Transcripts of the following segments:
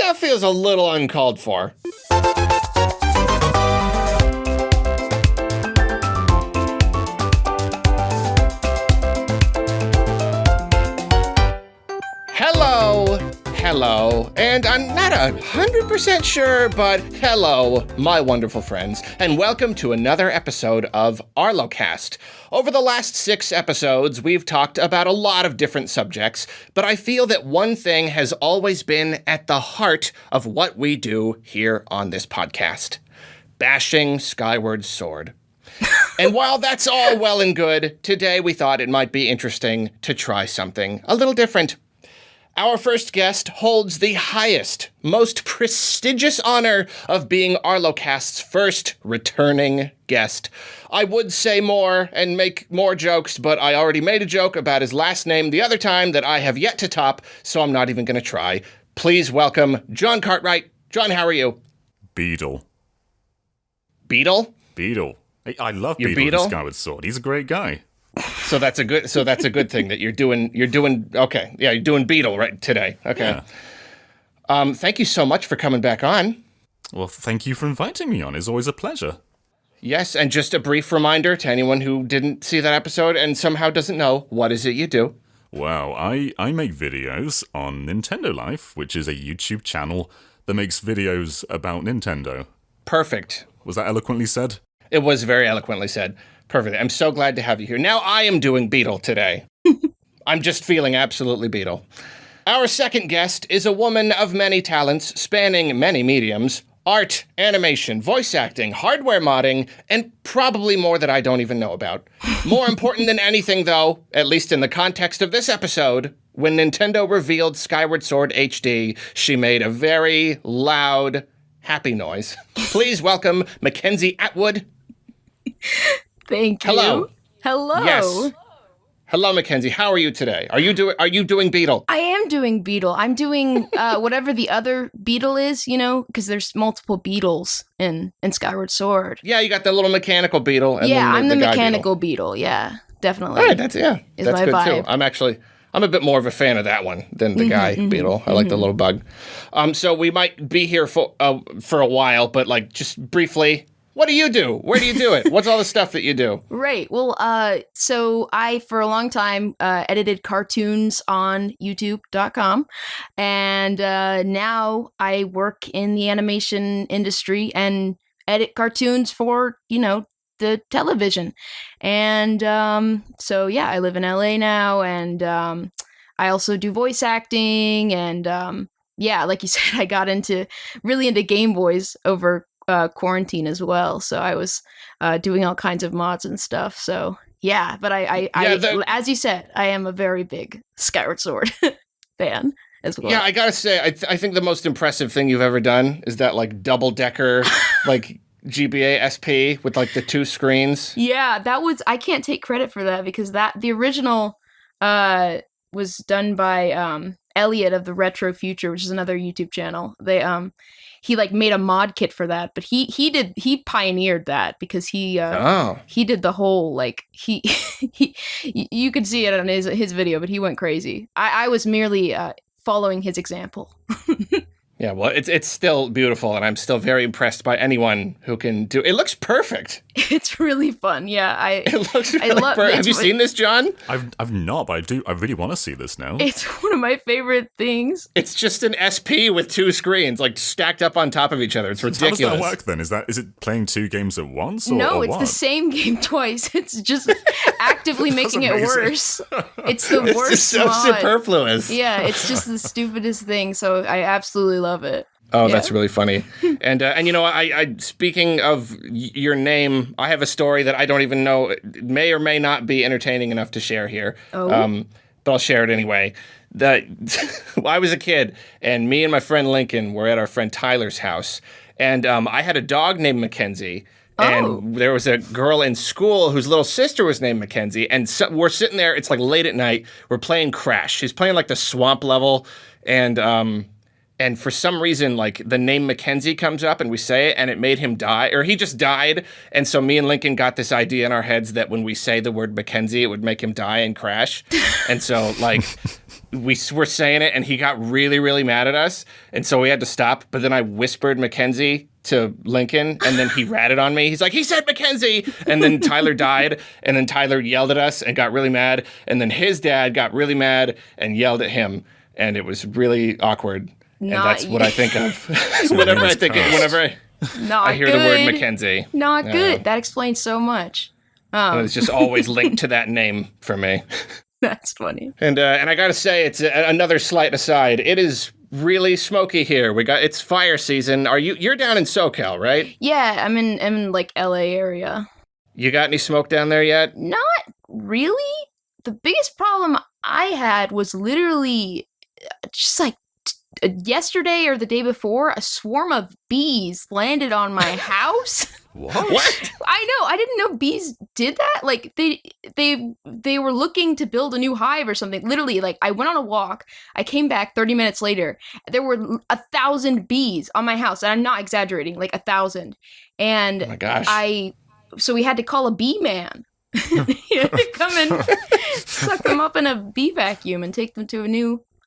That feels a little uncalled for. Hello, and I'm not 100% sure, but hello, my wonderful friends, and welcome to another episode of Arlocast. Over the last 6 episodes, we've talked about a lot of different subjects, but I feel that one thing has always been at the heart of what we do here on this podcast: bashing Skyward Sword. And while that's all well and good, today we thought it might be interesting to try something a little different. Our first guest holds the highest, most prestigious honor of being Arlocast's first returning guest. I would say more and make more jokes, but I already made a joke about his last name the other time that I have yet to top, so I'm not even going to try. Please welcome Jon Cartwright. Jon, how are you? Beetle. Beetle? Beetle. I love Your Beetle in Skyward Sword. He's a great guy. So that's a good thing that you're doing okay. Yeah, you're doing Beetle right today. Okay. Yeah. Thank you so much for coming back on. Well, thank you for inviting me on. It's always a pleasure. Yes, and just a brief reminder to anyone who didn't see that episode and somehow doesn't know, what is it you do? Well, I make videos on Nintendo Life, which is a YouTube channel that makes videos about Nintendo. Perfect. Was that eloquently said? It was very eloquently said. Perfect. I'm so glad to have you here. Now I am doing Beetle today. I'm just feeling absolutely Beetle. Our second guest is a woman of many talents, spanning many mediums: art, animation, voice acting, hardware modding, and probably more that I don't even know about. More important than anything, though, at least in the context of this episode, when Nintendo revealed Skyward Sword HD, she made a very loud, happy noise. Please welcome Mackenzie Atwood. Thank you. Hello. Yes. Hello, Mackenzie. How are you today? Are you doing Beetle? I am doing Beetle. I'm doing whatever the other Beetle is, because there's multiple Beetles in Skyward Sword. Yeah, you got the little mechanical Beetle. And I'm the mechanical Beetle. Yeah, definitely. All right, that's my good vibe. too. I'm a bit more of a fan of that one than the guy Beetle. I like the little bug. So we might be here for a while, but just briefly. What do you do? Where do you do it? What's all the stuff that you do? Right. Well, so I, for a long time, edited cartoons on YouTube.com. And now I work in the animation industry and edit cartoons for, the television. And so, yeah, I live in LA now. And I also do voice acting. And yeah, like you said, I got really into Game Boys over quarantine as well, so I was doing all kinds of mods and stuff. So yeah, but I as you said, I am a very big Skyward Sword fan as well. Yeah, I gotta say, I think the most impressive thing you've ever done is that double-decker GBA SP with the 2 screens. Yeah, I can't take credit for that because the original was done by Elliot of the Retro Future, which is another YouTube channel. He made a mod kit for that, but he pioneered that because he did the whole you could see it on his video, but he went crazy. I was merely following his example. Yeah, well, it's still beautiful, and I'm still very impressed by anyone who can do it. It looks perfect. It's really fun. Yeah, it looks really perfect. Have you seen this, Jon? I've not, but I really want to see this now. It's one of my favorite things. It's just an SP with 2 screens, stacked up on top of each other. It's ridiculous. How does that work then? Is it playing 2 games at once? No, it's what? the same game twice. It's just actively making it worse. It's the worst. It's so superfluous. Yeah, it's just the stupidest thing. So I absolutely love it. Oh, yeah. That's really funny. And I speaking of your name, I have a story that I don't even know, it may or may not be entertaining enough to share here. Oh. But I'll share it anyway. I was a kid, and me and my friend Lincoln were at our friend Tyler's house, and I had a dog named Mackenzie. And there was a girl in school whose little sister was named Mackenzie. And so we're sitting there, it's late at night, we're playing Crash. She's playing the swamp level, and for some reason, the name Mackenzie comes up and we say it and it made him die, or he just died. And so me and Lincoln got this idea in our heads that when we say the word Mackenzie, it would make him die and crash. And so we were saying it, and he got really, really mad at us, and so we had to stop. But then I whispered Mackenzie to Lincoln, and then he ratted on me. He's like, he said Mackenzie! And then Tyler died, and then Tyler yelled at us and got really mad, and then his dad got really mad and yelled at him, and it was really awkward. And that's what I think of whenever I hear the word Mackenzie. Not good. That explains so much. And it's just always linked to that name for me. That's funny. And I gotta say, it's another slight aside. It is really smoky here. It's fire season. You're down in SoCal, right? Yeah, I'm in like LA area. You got any smoke down there yet? Not really. The biggest problem I had was literally just like yesterday or the day before, a swarm of bees landed on my house. What? I know. I didn't know bees did that. Like they were looking to build a new hive or something. Literally, like I went on a walk. I came back 30 minutes later. There were 1,000 bees on my house, and I'm not exaggerating. Like 1,000. And oh my gosh. So we had to call a bee man. He had to come and suck them up in a bee vacuum and take them to a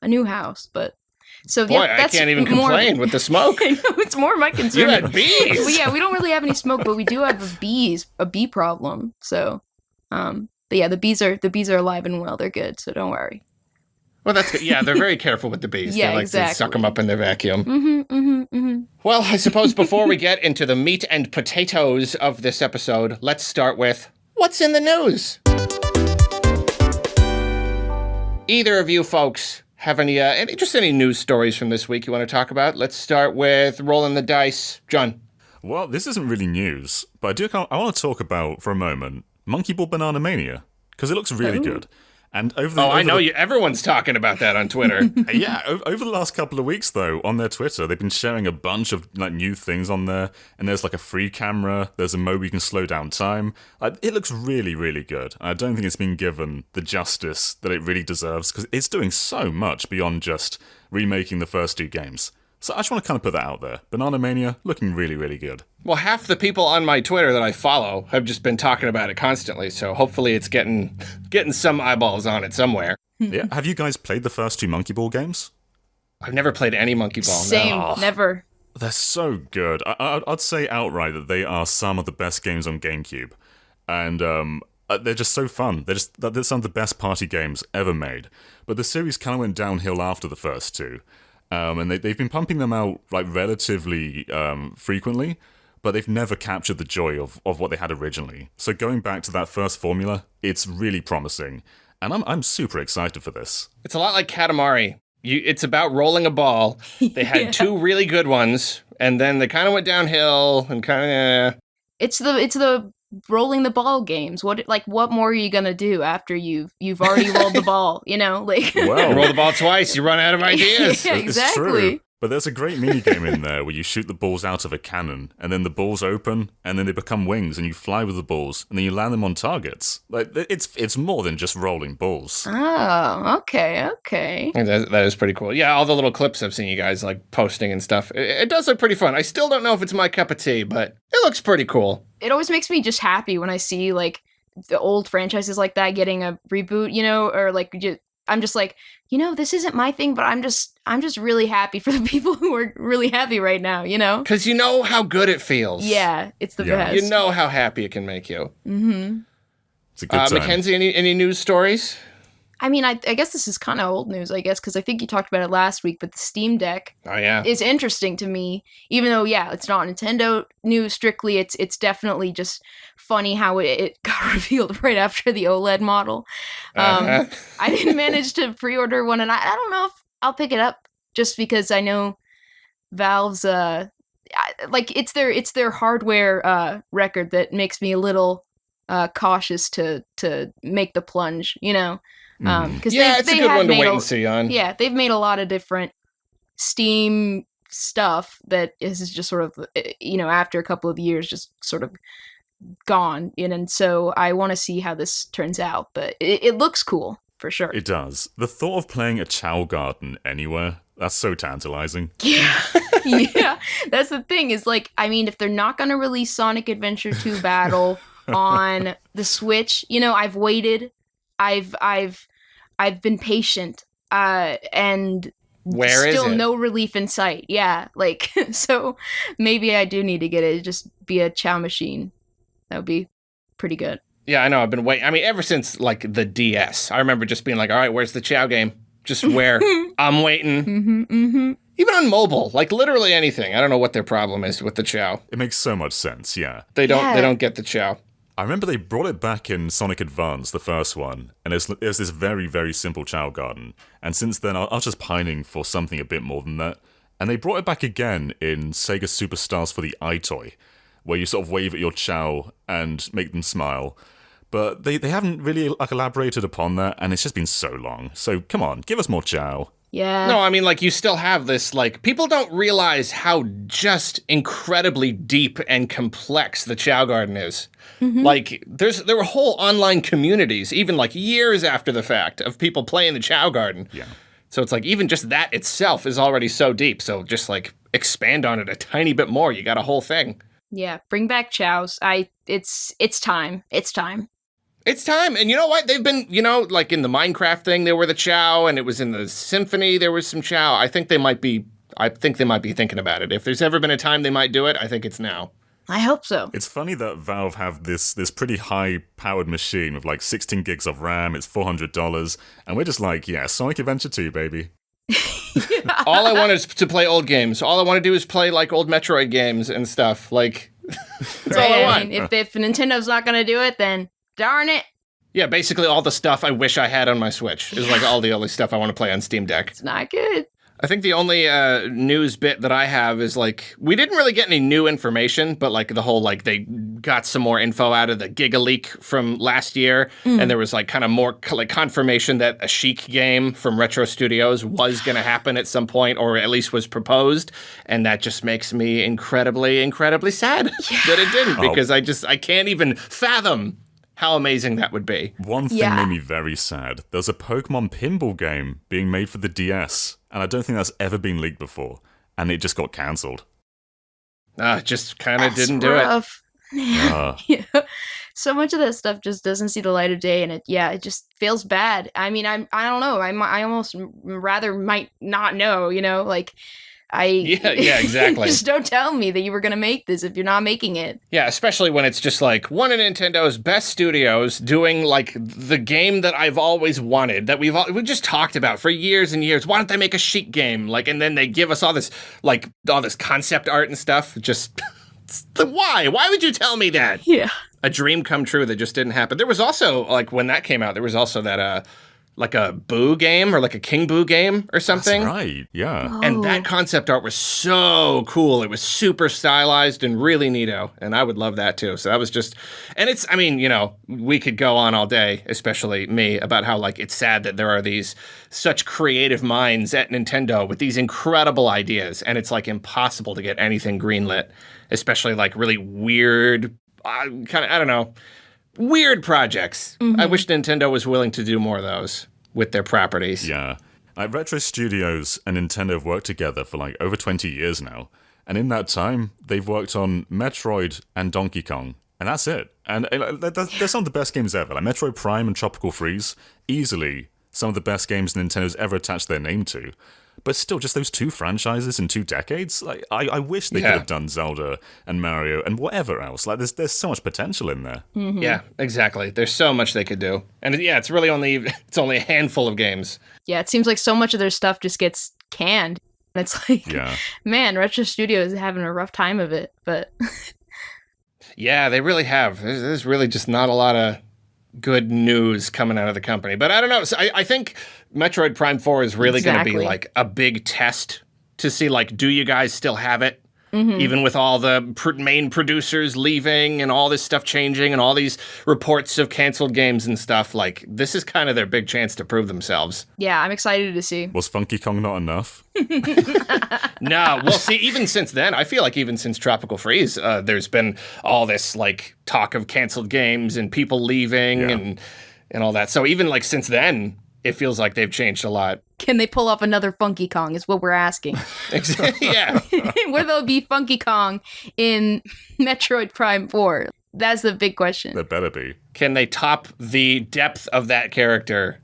new house. But so boy, I can't even complain with the smoke. I know, it's more my concern. You had bees. Well, yeah, we don't really have any smoke, but we do have a bee problem. So, but yeah, the bees are alive and well. They're good, so don't worry. Well, that's good. Yeah, they're very careful with the bees. Yeah, they like exactly. to suck them up in their vacuum. Mm-hmm. Well, I suppose before we get into the meat and potatoes of this episode, let's start with what's in the news. Either of you folks have any news stories from this week you want to talk about? Let's start with rolling the dice. John. Well, this isn't really news, but I want to talk about, for a moment, Monkey Ball Banana Mania, because it looks really good. And everyone's talking about that on Twitter. Yeah, over the last couple of weeks, though, on their Twitter, they've been sharing a bunch of like new things on there. And there's like a free camera. There's a mode where you can slow down time. It looks really, really good. I don't think it's been given the justice that it really deserves, because it's doing so much beyond just remaking the first two games. So I just want to kind of put that out there. Banana Mania, looking really, really good. Well, half the people on my Twitter that I follow have just been talking about it constantly, so hopefully it's getting some eyeballs on it somewhere. Yeah. Have you guys played the first two Monkey Ball games? I've never played any Monkey Ball. Same, no. Never. They're so good. I'd say outright that they are some of the best games on GameCube. And they're just so fun. They're some of the best party games ever made. But the series kind of went downhill after the first two. And they've been pumping them out like relatively frequently, but they've never captured the joy of what they had originally. So going back to that first formula, it's really promising, and I'm super excited for this. It's a lot like Katamari. It's about rolling a ball. They had two really good ones, and then they kind of went downhill and kind of. It's the rolling the ball games. What more are you gonna do after you've already rolled the ball? You know, like well, you roll the ball twice, you run out of ideas. Yeah, exactly. It's true. But there's a great mini game in there where you shoot the balls out of a cannon, and then the balls open, and then they become wings, and you fly with the balls, and then you land them on targets. Like it's more than just rolling balls. Oh, okay. That is pretty cool. Yeah, all the little clips I've seen you guys like posting and stuff. It does look pretty fun. I still don't know if it's my cup of tea, but it looks pretty cool. It always makes me just happy when I see like the old franchises like that getting a reboot, you know, or like I'm just like, you know, this isn't my thing, but I'm just really happy for the people who are really happy right now, you know? Because you know how good it feels. Yeah, it's the best. You know how happy it can make you. Mm-hmm. It's a good time. Mackenzie, any news stories? I mean, I guess this is kind of old news, I guess, because I think you talked about it last week, but the Steam Deck is interesting to me, even though, yeah, it's not Nintendo news strictly. It's definitely just funny how it got revealed right after the OLED model. I didn't manage to pre-order one, and I don't know if I'll pick it up, just because I know Valve's, it's their hardware record that makes me a little cautious to make the plunge, you know? Because it's a good one to wait and see on. Yeah, they've made a lot of different Steam stuff that is just sort of, you know, after a couple of years, just sort of gone. And so I want to see how this turns out, but it looks cool for sure. It does. The thought of playing a Chow Garden anywhere, that's so tantalizing. Yeah, yeah. That's the thing is like, I mean, if they're not going to release Sonic Adventure 2 Battle on the Switch, you know, I've waited. I've been patient. and where still is it? No relief in sight. Yeah, like, so maybe I do need to get it, just be a chow machine. That would be pretty good. Yeah, I know. I've been waiting. I mean, ever since, like, the DS, I remember just being like, all right, where's the chow game? Just where? I'm waiting. Even on mobile, like, literally anything. I don't know what their problem is with the chow. It makes so much sense, yeah. They don't get the chow. I remember they brought it back in Sonic Advance, the first one, and it was this very, very simple chow garden. And since then, I was just pining for something a bit more than that. And they brought it back again in Sega Superstars for the iToy, where you sort of wave at your chow and make them smile. But they haven't really elaborated upon that, and it's just been so long. So come on, give us more chow. Yeah. No, I mean, like, you still have this, like, people don't realize how just incredibly deep and complex the chow garden is. Like, there were whole online communities, even, like, years after the fact, of people playing the chow garden. Yeah. So it's like, even just that itself is already so deep. So just, like, expand on it a tiny bit more. You got a whole thing. Yeah, bring back chows. It's time. It's time. It's time. And you know what? They've been, like in the Minecraft thing, there were the chow, and it was in the Symphony, there was some chow. I think they might be thinking about it. If there's ever been a time they might do it, I think it's now. I hope so. It's funny that Valve have this pretty high-powered machine with like 16 gigs of RAM, it's $400, and we're just like, yeah, Sonic Adventure 2, baby. All I want is to play old games. All I want to do is play like old Metroid games and stuff. Like, that's all I want. I mean, if Nintendo's not going to do it, then darn it. Yeah, basically all the stuff I wish I had on my Switch is like all the only stuff I want to play on Steam Deck. It's not good. I think the only news bit that I have is like, we didn't really get any new information, but like the whole, like they got some more info out of the Giga Leak from last year. And there was like kind of more like confirmation that a Chic game from Retro Studios was going to happen at some point, or at least was proposed. And that just makes me incredibly, incredibly sad that it didn't, because I can't even fathom how amazing that would be. One thing made me very sad. There's a Pokemon pinball game being made for the DS, and I don't think that's ever been leaked before, and it just got cancelled. Just kind of didn't do it. Yeah. So much of that stuff just doesn't see the light of day, and it just feels bad. I mean, I don't know. I almost rather might not know, like... Yeah, exactly. Just don't tell me that you were going to make this if you're not making it. Yeah, especially when it's just like one of Nintendo's best studios doing like the game that I've always wanted, that we've just talked about for years and years. Why don't they make a Chic game? Like, and then they give us all this concept art and stuff. Just why? Why would you tell me that? Yeah. A dream come true that just didn't happen. There was also, like, when that came out, there was also that like a Boo game or like a King Boo game or something. That's right, yeah. Oh. And that concept art was so cool. It was super stylized and really neato. And I would love that too. So that was just, and it's, I mean, we could go on all day, especially me, about how like it's sad that there are these such creative minds at Nintendo with these incredible ideas. And it's like impossible to get anything greenlit, especially like really weird, weird projects. I wish Nintendo was willing to do more of those with their properties. Yeah. Like Retro Studios and Nintendo have worked together for like over 20 years now. And in that time, they've worked on Metroid and Donkey Kong. And that's it. And they're some of the best games ever. Like Metroid Prime and Tropical Freeze, easily some of the best games Nintendo's ever attached their name to. But still, just those two franchises in 2 decades? Like, I wish they could have done Zelda and Mario and whatever else. Like, there's so much potential in there. Yeah, exactly. There's so much they could do. And it's really only a handful of games. Yeah, it seems like so much of their stuff just gets canned. And it's like, man, Retro Studios is having a rough time of it. But yeah, they really have. There's really just not a lot of good news coming out of the company. But I don't know. So I think Metroid Prime 4 is really going to be like a big test to see, like, do you guys still have it? Even with all the main producers leaving and all this stuff changing and all these reports of canceled games and stuff, like, this is kind of their big chance to prove themselves. Yeah, I'm excited to see. Was Funky Kong not enough? No, well, see, even since then, I feel like even since Tropical Freeze, there's been all this, like, talk of canceled games and people leaving and all that. So even, like, since then, it feels like they've changed a lot. Can they pull off another Funky Kong is what we're asking. Yeah. Will there be Funky Kong in Metroid Prime 4? That's the big question. There better be. Can they top the depth of that character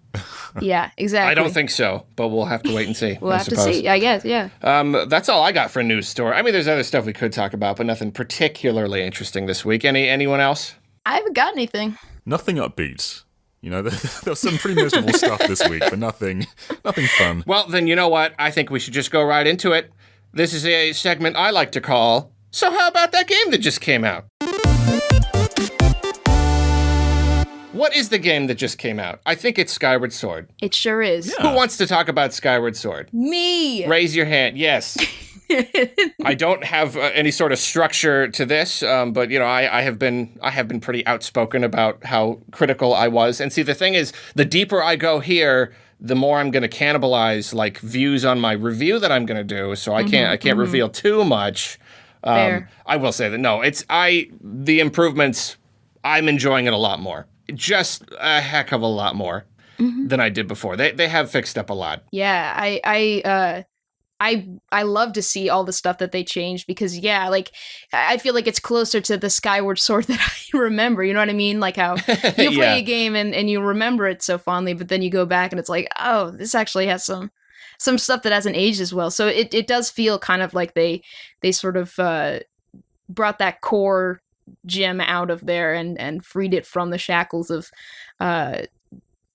Yeah, exactly. I don't think so, but we'll have to wait and see. We'll have to see, I guess, yeah. That's all I got for a news story. I mean, there's other stuff we could talk about, but nothing particularly interesting this week. Anyone else? I haven't got anything. Nothing upbeat. You know, there's some pretty miserable stuff this week, but nothing fun. Well, then you know what? I think we should just go right into it. This is a segment I like to call, So How About That Game That Just Came Out? What is the game that just came out? I think it's Skyward Sword. It sure is. Yeah. Who wants to talk about Skyward Sword? Me! Raise your hand. Yes. I don't have any sort of structure to this, but you know, I have been pretty outspoken about how critical I was. And see, the thing is, the deeper I go here, the more I'm going to cannibalize like views on my review that I'm going to do. So I can't reveal too much. Fair. I will say that the improvements, I'm enjoying it a lot more. Just a heck of a lot more than I did before. They have fixed up a lot. Yeah, I love to see all the stuff that they changed because like I feel like it's closer to the Skyward Sword that I remember. You know what I mean? Like how you play a game and you remember it so fondly, but then you go back and it's like, oh, this actually has some stuff that hasn't aged as well. So it does feel kind of like they sort of brought that core gem out of there and freed it from the shackles of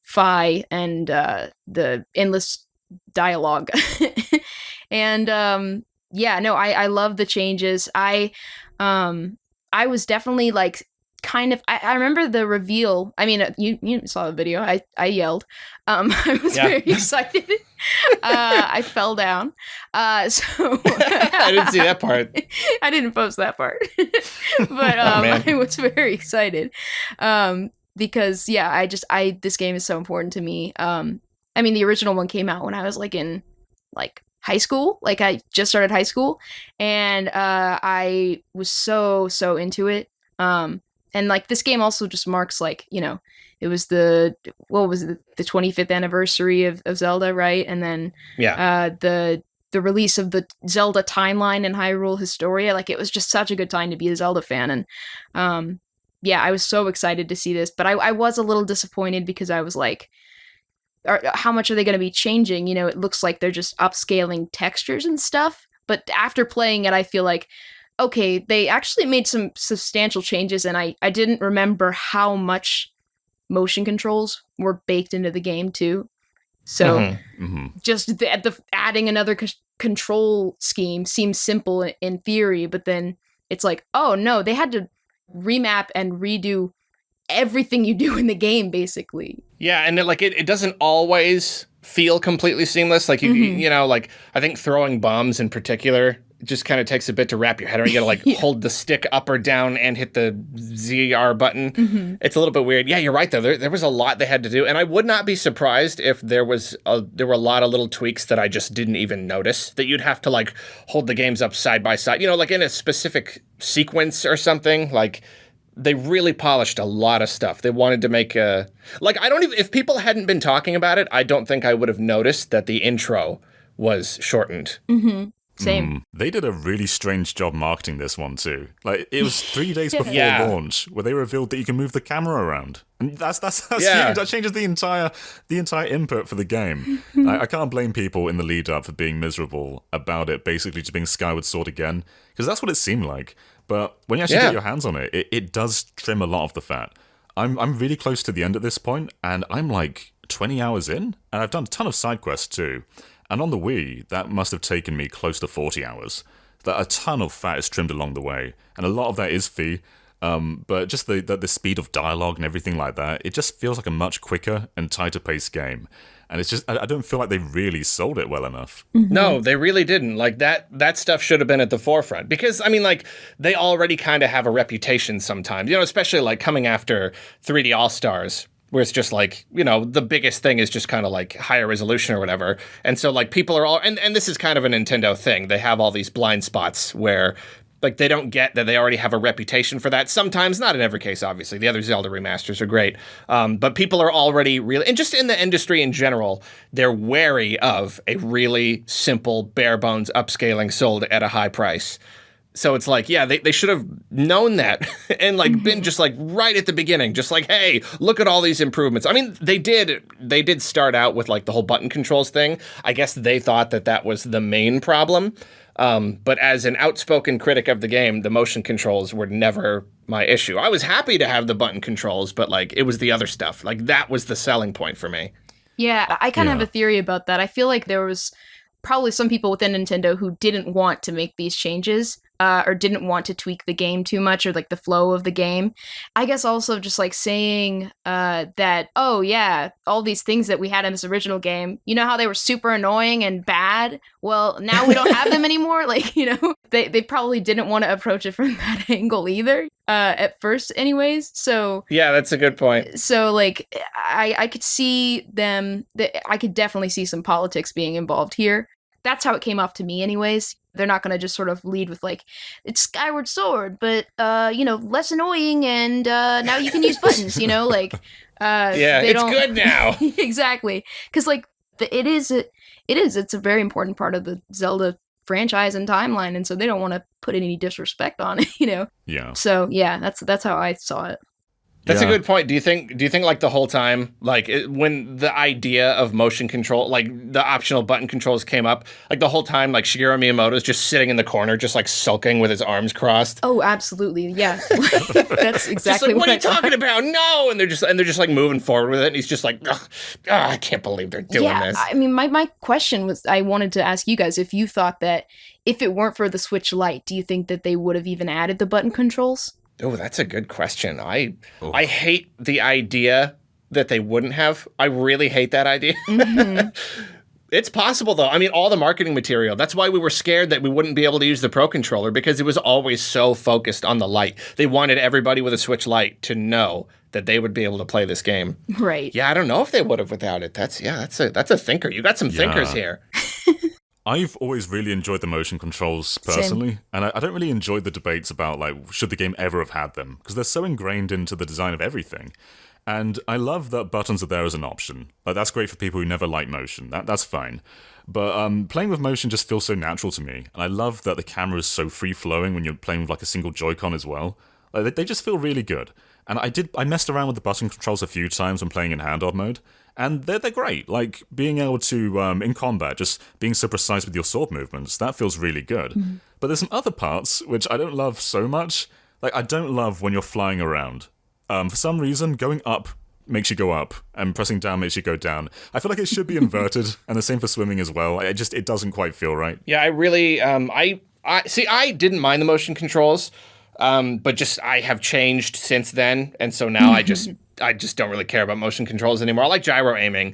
Fi and the endless dialogue. And I love the changes. I was definitely like kind of I remember the reveal. I mean, you saw the video. I yelled. I was very excited. I fell down. So I didn't see that part. I didn't post that part. But I was very excited. Because this game is so important to me. I mean, the original one came out when I was like in like high school. Like I just started high school, and I was so into it. And like this game also just marks like, you know, it was the 25th anniversary of Zelda, right? And then the release of the Zelda timeline in Hyrule Historia. Like it was just such a good time to be a Zelda fan. And I was so excited to see this, but I was a little disappointed because I was like, how much are they going to be changing? You know, it looks like they're just upscaling textures and stuff. But after playing it, I feel like, okay, they actually made some substantial changes, and I didn't remember how much motion controls were baked into the game too. So just the adding another control scheme seems simple in theory, but then it's like, oh no, they had to remap and redo everything you do in the game, basically. Yeah, and it doesn't always feel completely seamless. Like you know, like I think throwing bombs in particular just kind of takes a bit to wrap your head around. You gotta like hold the stick up or down and hit the ZR button. It's a little bit weird. Yeah, you're right though. There was a lot they had to do, and I would not be surprised if there were a lot of little tweaks that I just didn't even notice. That you'd have to like hold the games up side by side. You know, like in a specific sequence or something. Like they really polished a lot of stuff. They wanted to make if people hadn't been talking about it, I don't think I would have noticed that the intro was shortened. Same. They did a really strange job marketing this one too. Like it was 3 days before launch where they revealed that you can move the camera around, and that's huge. That changes the entire input for the game. I can't blame people in the lead up for being miserable about it, basically just being Skyward Sword again, because that's what it seemed like. But when you actually get your hands on it, it does trim a lot of the fat. I'm really close to the end at this point, and I'm like 20 hours in, and I've done a ton of side quests too. And on the Wii, that must have taken me close to 40 hours. That a ton of fat is trimmed along the way, and a lot of that is Fi. But just the speed of dialogue and everything like that, it just feels like a much quicker and tighter paced game. And it's just, I don't feel like they really sold it well enough. No, they really didn't. Like that stuff should have been at the forefront, because I mean, like they already kind of have a reputation sometimes, you know, especially like coming after 3D All-Stars, where it's just like, you know, the biggest thing is just kind of like higher resolution or whatever. And so like people are all, and this is kind of a Nintendo thing. They have all these blind spots where like they don't get that they already have a reputation for that. Sometimes, not in every case, obviously. The other Zelda remasters are great. But people are already really, and just in the industry in general, they're wary of a really simple, bare bones upscaling sold at a high price. So it's like, yeah, they should have known that and like been just like right at the beginning, just like, hey, look at all these improvements. I mean, they did start out with like the whole button controls thing. I guess they thought that was the main problem. But as an outspoken critic of the game, the motion controls were never my issue. I was happy to have the button controls, but like it was the other stuff. Like that was the selling point for me. Yeah, I kind of have a theory about that. I feel like there was probably some people within Nintendo who didn't want to make these changes. Or didn't want to tweak the game too much or like the flow of the game. I guess also just like saying that, oh yeah, all these things that we had in this original game, you know how they were super annoying and bad? Well, now we don't have them anymore. Like, you know, they probably didn't want to approach it from that angle either, at first anyways. So yeah, that's a good point. So like I could see them, I could definitely see some politics being involved here. That's how it came off to me anyways. They're not going to just sort of lead with like, it's Skyward Sword, but, you know, less annoying and now you can use buttons, you know, like. Yeah, it's good now. Exactly. Because like it's a very important part of the Zelda franchise and timeline. And so they don't want to put any disrespect on it, you know? Yeah. So yeah, that's how I saw it. That's a good point. Do you think like the whole time, like when the idea of motion control, like the optional button controls came up, like the whole time, like Shigeru Miyamoto's just sitting in the corner, just like sulking with his arms crossed? Oh, absolutely. Yeah. That's exactly just like, what are you talking about? No. And they're just like moving forward with it. And he's just like, I can't believe they're doing this. I mean, my question was, I wanted to ask you guys if you thought that if it weren't for the Switch Lite, do you think that they would have even added the button controls? Oh, that's a good question. I hate the idea that they wouldn't have. I really hate that idea. Mm-hmm. It's possible, though. I mean, all the marketing material. That's why we were scared that we wouldn't be able to use the Pro Controller, because it was always so focused on the Lite. They wanted everybody with a Switch Lite to know that they would be able to play this game. Right. Yeah, I don't know if they would have without it. That's a thinker. You got some thinkers here. I've always really enjoyed the motion controls personally, Same. And I don't really enjoy the debates about, like, should the game ever have had them, because they're so ingrained into the design of everything. And I love that buttons are there as an option. Like, that's great for people who never like motion. That's fine. But playing with motion just feels so natural to me, and I love that the camera is so free-flowing when you're playing with, like, a single Joy-Con as well. Like, they just feel really good. And I messed around with the button controls a few times when playing in handheld mode, and they're great. Like, being able to, in combat, just being so precise with your sword movements, that feels really good. Mm-hmm. But there's some other parts which I don't love so much. Like, I don't love when you're flying around. For some reason, going up makes you go up, and pressing down makes you go down. I feel like it should be inverted, and the same for swimming as well. It doesn't quite feel right. Yeah, I really, I didn't mind the motion controls, but just I have changed since then, and so now I just don't really care about motion controls anymore. I like gyro aiming.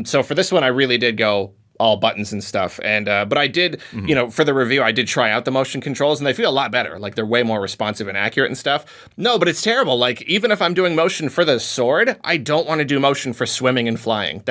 So for this one, I really did go all buttons and stuff. And but I did, you know, for the review, I did try out the motion controls, and they feel a lot better. Like, they're way more responsive and accurate and stuff. No, but it's terrible. Like, even if I'm doing motion for the sword, I don't want to do motion for swimming and flying.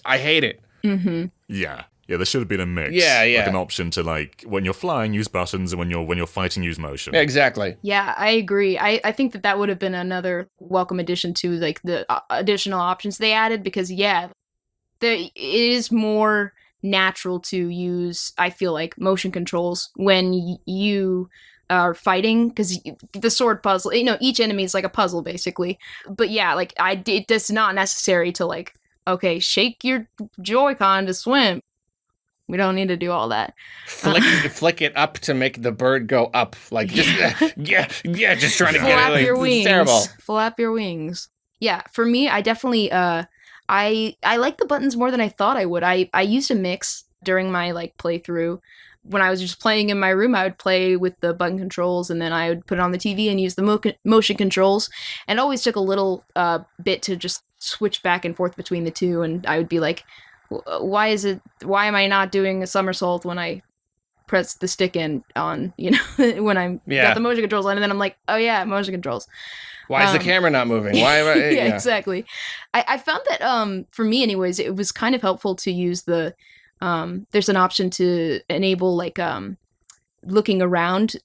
I hate it. Mm-hmm. Yeah, there should have been a mix. Yeah. Like an option to, like, when you're flying, use buttons, and when you're fighting, use motion. Exactly. Yeah, I agree. I think that would have been another welcome addition to, like, the additional options they added, because, it is more natural to use, I feel like, motion controls when you are fighting, because the sword puzzle, you know, each enemy is like a puzzle, basically. But yeah, like, it's not necessary to, like, okay, shake your Joy-Con to swim. We don't need to do all that. Flick it up to make the bird go up. Like, just, just trying to get Flap it. Like, your wings. It's terrible. Flap your wings. Yeah, for me, I definitely, I like the buttons more than I thought I would. I used a mix during my, like, playthrough. When I was just playing in my room, I would play with the button controls, and then I would put it on the TV and use the motion controls. And it always took a little bit to just switch back and forth between the two, and I would be like, why am I not doing a somersault when I press the stick in on, you know, when I'm got the motion controls on, and then I'm like, oh yeah, motion controls. Why is the camera not moving? Why am I? Yeah, exactly. I found that for me anyways, it was kind of helpful to use the there's an option to enable, like, looking around,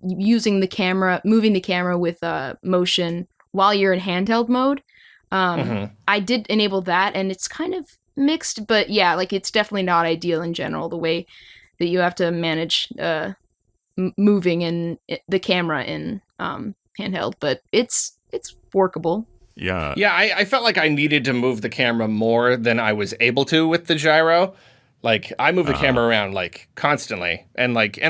using the camera, moving the camera with motion while you're in handheld mode. I did enable that, and it's kind of mixed, but yeah, like, it's definitely not ideal in general, the way that you have to manage moving in the camera in handheld, but it's workable. Yeah. Yeah, I felt like I needed to move the camera more than I was able to with the gyro. Like, I move the camera around, like, constantly. And, like,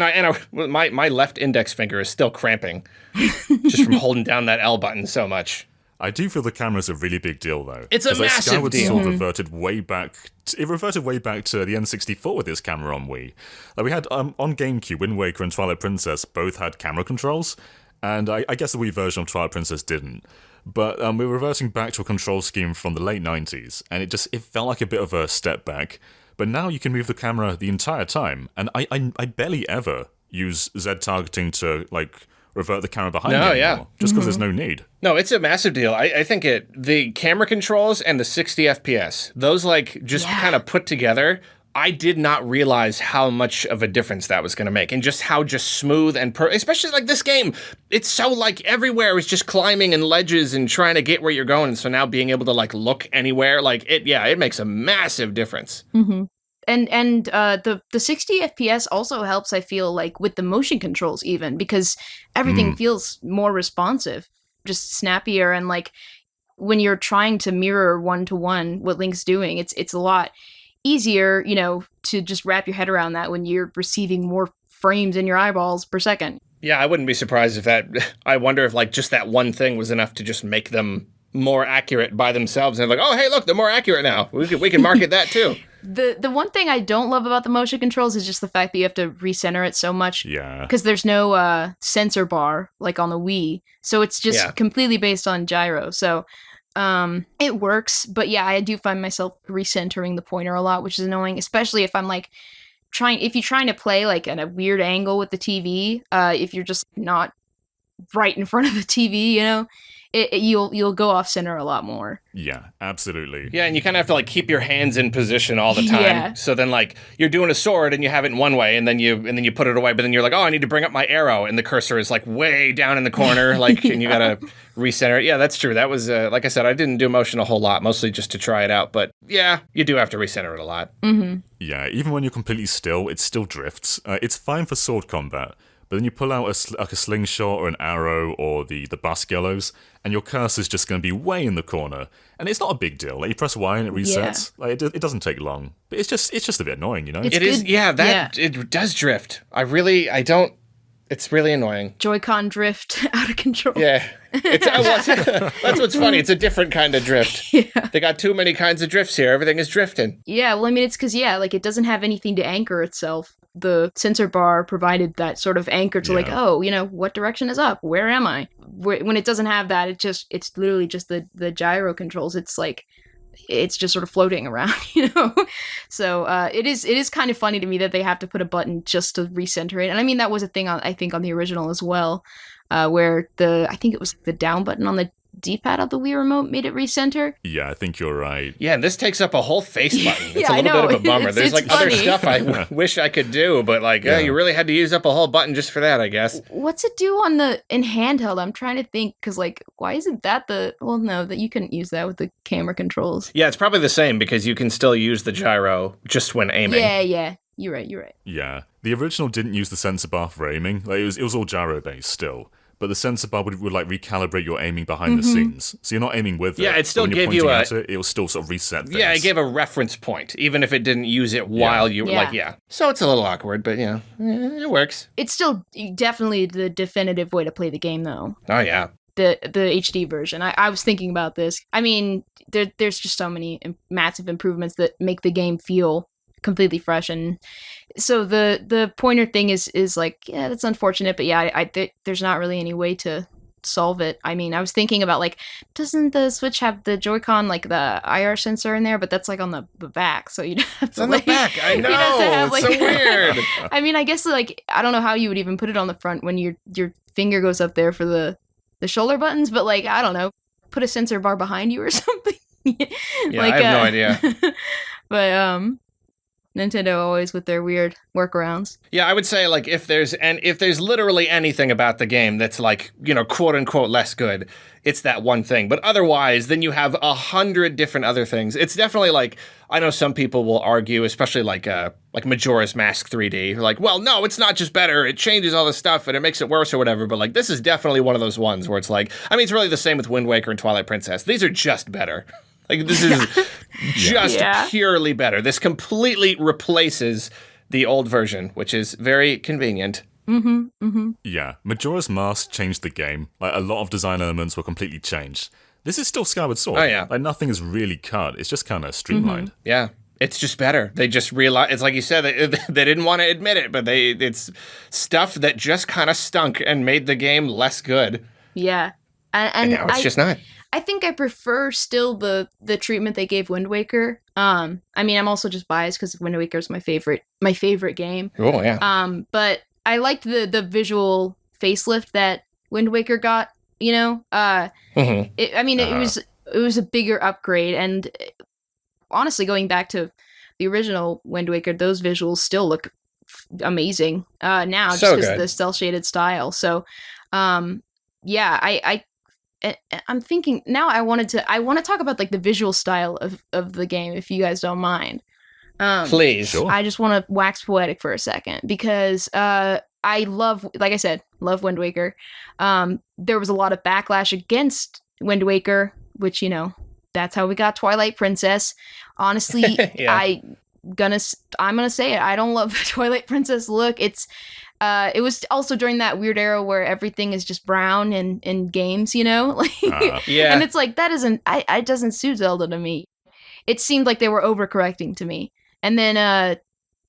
my left index finger is still cramping just from holding down that L button so much. I do feel the camera's a really big deal, though. It's a massive Skyward deal. Sword reverted way back to the N64 with this camera on Wii. Like, we had, on GameCube, Wind Waker and Twilight Princess both had camera controls, and I guess the Wii version of Twilight Princess didn't. But we're reverting back to a control scheme from the late 90s, and it felt like a bit of a step back. But now you can move the camera the entire time, and I barely ever use Z targeting to, like, revert the camera behind me anymore, just because there's no need. No, it's a massive deal. I think the camera controls and the 60 FPS, those, like, just kind of put together, I did not realize how much of a difference that was going to make, and just how just smooth and especially like this game, it's so like everywhere is just climbing and ledges and trying to get where you're going. So now being able to like look anywhere, like it makes a massive difference. Mm-hmm. And the 60 FPS also helps, I feel like, with the motion controls even, because everything feels more responsive, just snappier, and like when you're trying to mirror 1-to-1 what Link's doing, it's a lot easier, you know, to just wrap your head around that when you're receiving more frames in your eyeballs per second. Yeah, I wouldn't be surprised if I wonder if like just that one thing was enough to just make them more accurate by themselves. And they're like, oh, hey, look, they're more accurate now. We can market that too. The one thing I don't love about the motion controls is just the fact that you have to recenter it so much. Yeah. Because there's no sensor bar like on the Wii. So it's just completely based on gyro. So it works, but yeah, I do find myself recentering the pointer a lot, which is annoying, especially if I'm like if you're trying to play like at a weird angle with the TV, if you're just not right in front of the TV, you know, you'll go off center a lot more. Yeah, absolutely. Yeah, and you kind of have to like keep your hands in position all the time. Yeah. So then like you're doing a sword and you have it in one way, and then you put it away, but then you're like, oh, I need to bring up my arrow, and the cursor is like way down in the corner, like, and you gotta recenter it. Yeah, that's true. That was like I said, I didn't do motion a whole lot, mostly just to try it out. But yeah, you do have to recenter it a lot. Mm-hmm. Yeah, even when you're completely still, it still drifts. It's fine for sword combat. But then you pull out a slingshot or an arrow or the Basquialos, and your cursor's just going to be way in the corner. And it's not a big deal. Like, you press Y and it resets. Yeah. Like, it doesn't take long. But it's just a bit annoying, you know? It does drift. It's really annoying. Joy-Con drift out of control. Yeah. That's what's funny. It's a different kind of drift. Yeah. They got too many kinds of drifts here. Everything is drifting. Yeah, well, I mean, it's because, like, it doesn't have anything to anchor itself. The sensor bar provided that sort of anchor to like, oh, you know, what direction is up? Where am I? When it doesn't have that, it's literally just the gyro controls. It's like, it's just sort of floating around, you know? So it is kind of funny to me that they have to put a button just to recenter it. And I mean, that was a thing on the original as well, where I think it was the down button on the D-pad of the Wii remote made it recenter. Yeah, I think you're right. Yeah, and this takes up a whole face button. It's a little bit of a bummer. There's like funny. Other stuff I wish I could do, but like, you really had to use up a whole button just for that, I guess. What's it do in handheld? I'm trying to think, because like, why isn't that that you couldn't use that with the camera controls. Yeah, it's probably the same, because you can still use the gyro just when aiming. Yeah. You're right. Yeah, the original didn't use the sensor bar for aiming. Like, it was all gyro based still. But the sensor bar would like recalibrate your aiming behind the scenes. So you're not aiming with it. Yeah, it still gave you it will still sort of reset things. Yeah, it gave a reference point, even if it didn't use it while you So it's a little awkward, but it works. It's still definitely the definitive way to play the game, though. Oh, yeah. The HD version. I was thinking about this. I mean, there's just so many massive improvements that make the game feel completely fresh, and so the pointer thing is like, yeah, that's unfortunate, but yeah, there's not really any way to solve it. I mean, I was thinking about like, doesn't the Switch have the Joy-Con, like the IR sensor in there, but that's like on the back, so you'd have to it's on the back. I know, it's so weird. I mean, I guess like, I don't know how you would even put it on the front when your finger goes up there for the shoulder buttons, but like, I don't know, put a sensor bar behind you or something. Yeah, like, I have no idea. But Nintendo always with their weird workarounds. Yeah, I would say like if there's literally anything about the game that's like, quote unquote less good, it's that one thing. But otherwise, then you have 100 different other things. It's definitely like, I know some people will argue, especially like Majora's Mask 3D, like, well, no, it's not just better. It changes all this stuff and it makes it worse or whatever. But like, this is definitely one of those ones where it's like, I mean, it's really the same with Wind Waker and Twilight Princess. These are just better. Like, this is just purely better. This completely replaces the old version, which is very convenient. Mm-hmm, mm-hmm. Yeah, Majora's Mask changed the game. Like, a lot of design elements were completely changed. This is still Skyward Sword. Oh, yeah. Like, nothing is really cut. It's just kind of streamlined. Mm-hmm. Yeah, it's just better. They just realized, it's like you said, they didn't want to admit it, but it's stuff that just kind of stunk and made the game less good. Yeah. And now it's just not. I think I prefer still the treatment they gave Wind Waker. I mean, I'm also just biased because Wind Waker is my favorite game. Oh yeah. But I liked the visual facelift that Wind Waker got. Mm-hmm. It was a bigger upgrade, and honestly, going back to the original Wind Waker, those visuals still look amazing now, just because of the cel shaded style. So, yeah, I'm thinking now. I want to talk about like the visual style of the game, if you guys don't mind. Please. Sure. I just want to wax poetic for a second because I love, like I said, love Wind Waker. There was a lot of backlash against Wind Waker, which that's how we got Twilight Princess. Honestly, yeah. I'm gonna say it. I don't love the Twilight Princess look. It was also during that weird era where everything is just brown in games, Yeah. And it's like, it doesn't suit Zelda to me. It seemed like they were overcorrecting to me. And then,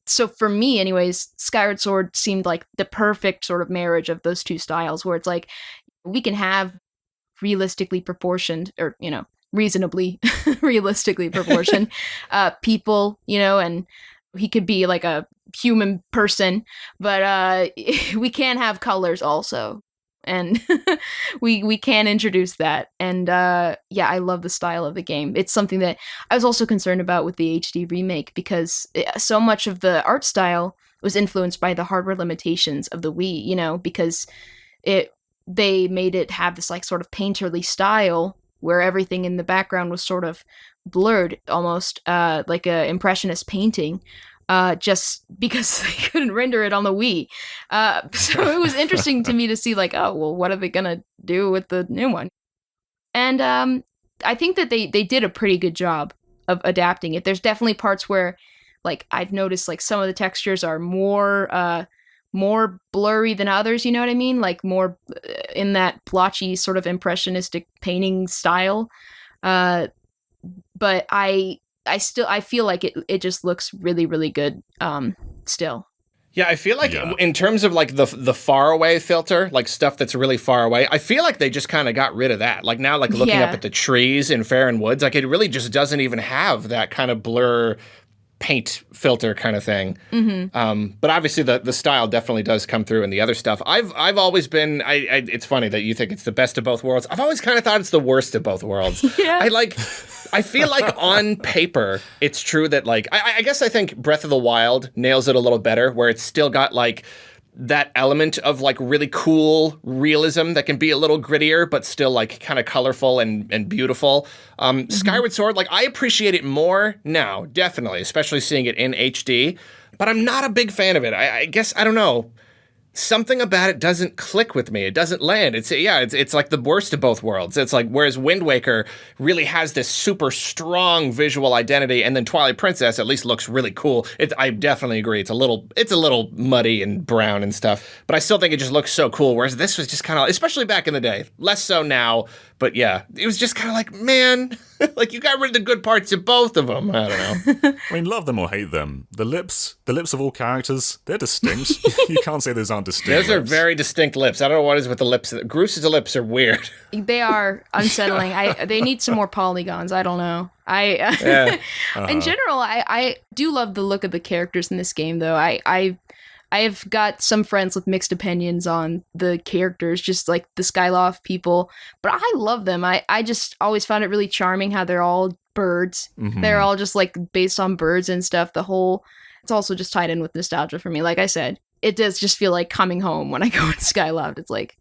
so for me anyways, Skyward Sword seemed like the perfect sort of marriage of those two styles, where it's like, we can have realistically proportioned, or, reasonably realistically proportioned people, and he could be like a human person, but we can have colors also, and we can introduce that. And yeah, I love the style of the game. It's something that I was also concerned about with the HD remake, because so much of the art style was influenced by the hardware limitations of the Wii, because they made it have this like sort of painterly style where everything in the background was sort of blurred, almost like a impressionist painting, just because they couldn't render it on the Wii. So it was interesting to me to see like, oh, well, what are they gonna do with the new one? And I think that they did a pretty good job of adapting it. There's definitely parts where, like, I've noticed like some of the textures are more blurry than others, you know what I mean? Like more in that blotchy sort of impressionistic painting style. But I feel like it just looks really, really good still. Yeah, I feel like in terms of like the far away filter, like stuff that's really far away, I feel like they just kind of got rid of that. Like now, like looking up at the trees in Fair Woods, like it really just doesn't even have that kind of blur paint filter kind of thing. Mm-hmm. But obviously the style definitely does come through in the other stuff. I've always been, it's funny that you think it's the best of both worlds. I've always kind of thought it's the worst of both worlds. Yeah. I feel like on paper, it's true that like, I guess I think Breath of the Wild nails it a little better, where it's still got like that element of like really cool realism that can be a little grittier, but still like kind of colorful and beautiful. Skyward Sword, like I appreciate it more now, definitely, especially seeing it in HD, but I'm not a big fan of it. I guess, I don't know. Something about it doesn't click with me. It doesn't land. It's like the worst of both worlds. It's like, whereas Wind Waker really has this super strong visual identity, and then Twilight Princess at least looks really cool. I definitely agree. It's a little muddy and brown and stuff, but I still think it just looks so cool. Whereas this was just kind of, especially back in the day, less so now, but yeah, it was just kind of like, man, like you got rid of the good parts of both of them. I don't know. I mean, love them or hate them, the lips of all characters, they're distinct. You can't say those aren't distinct. Those are very distinct lips. I don't know what is with the lips. Groos's lips are weird. They are unsettling. They need some more polygons. I don't know. In general, I do love the look of the characters in this game, though. I've got some friends with mixed opinions on the characters, just like the Skyloft people, but I love them. I just always found it really charming how they're all birds. Mm-hmm. They're all just like based on birds and stuff. The whole it's also just tied in with nostalgia for me. Like I said, it does just feel like coming home when I go to Skyloft. It's like,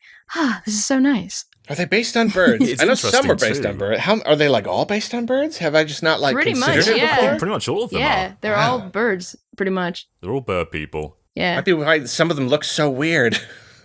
this is so nice. Are they based on birds? I know some are based on birds. How are they like all based on birds? Have I just not like pretty considered much, it yeah. before? Pretty much all of them are. They're all birds, pretty much. They're all bird people. Yeah. Might be why some of them look so weird.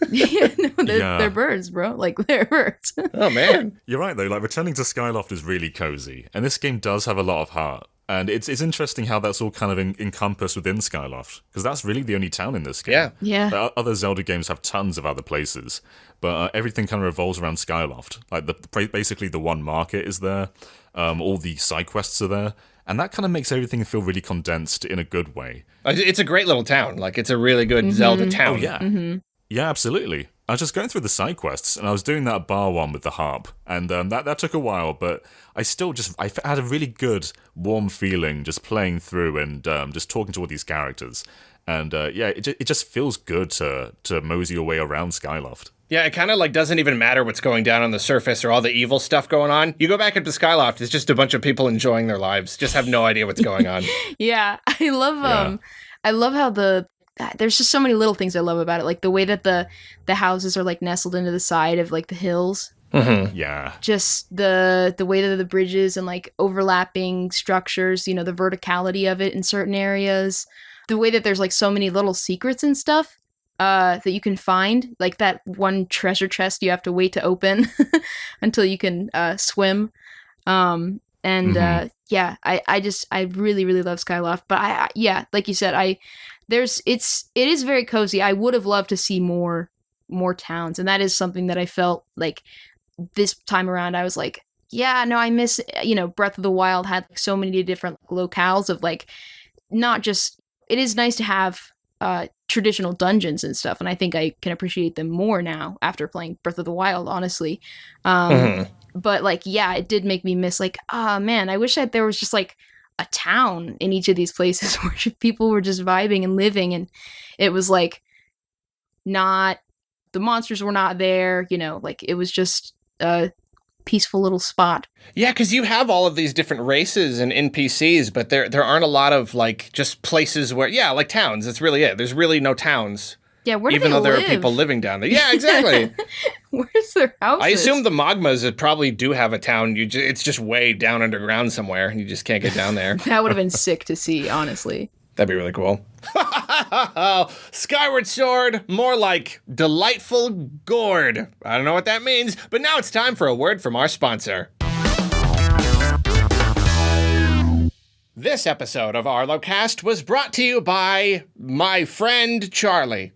They're birds, bro. Like, they're birds. Oh, man. You're right, though. Like, returning to Skyloft is really cozy. And this game does have a lot of heart. And it's interesting how that's all kind of encompassed within Skyloft, because that's really the only town in this game. Yeah. Other Zelda games have tons of other places, but everything kind of revolves around Skyloft. Like, basically the one market is there, all the side quests are there, and that kind of makes everything feel really condensed in a good way. It's a great little town. Like, it's a really good Zelda town. Oh, yeah. Mm-hmm. Yeah, absolutely. I was just going through the side quests, and I was doing that bar one with the harp, and that took a while, but I had a really good, warm feeling just playing through and just talking to all these characters, and it just feels good to mosey your way around Skyloft. Yeah, it kind of like doesn't even matter what's going down on the surface or all the evil stuff going on. You go back into Skyloft, it's just a bunch of people enjoying their lives, just have no idea what's going on. Yeah, I love how there's just so many little things I love about it, like the way that the houses are like nestled into the side of like the hills. Mm-hmm. Yeah. Just the way that the bridges and like overlapping structures, the verticality of it in certain areas. The way that there's like so many little secrets and stuff that you can find, like that one treasure chest you have to wait to open until you can swim. I really, really love Skyloft. But like you said, it is very cozy. I would have loved to see more towns, and that is something that I felt like this time around. I was like, yeah, no, I miss, Breath of the Wild had like so many different locales of like, not just, it is nice to have traditional dungeons and stuff, and I think I can appreciate them more now after playing Breath of the Wild, honestly. But like, yeah, it did make me miss like, man, I wish that there was just like a town in each of these places where people were just vibing and living, and it was like not, the monsters were not there, like it was just a peaceful little spot. Yeah, because you have all of these different races and NPCs, but there aren't a lot of like just places where, like towns. That's really it. There's really no towns. Yeah, where do even they though there live? are people living down there. Yeah, exactly. Where's their houses? I assume the Magmas probably do have a town. It's just way down underground somewhere, and you just can't get down there. That would have been sick to see, honestly. That'd be really cool. Skyward Sword, more like delightful gourd. I don't know what that means, but now it's time for a word from our sponsor. This episode of Arlocast was brought to you by my friend Charlie.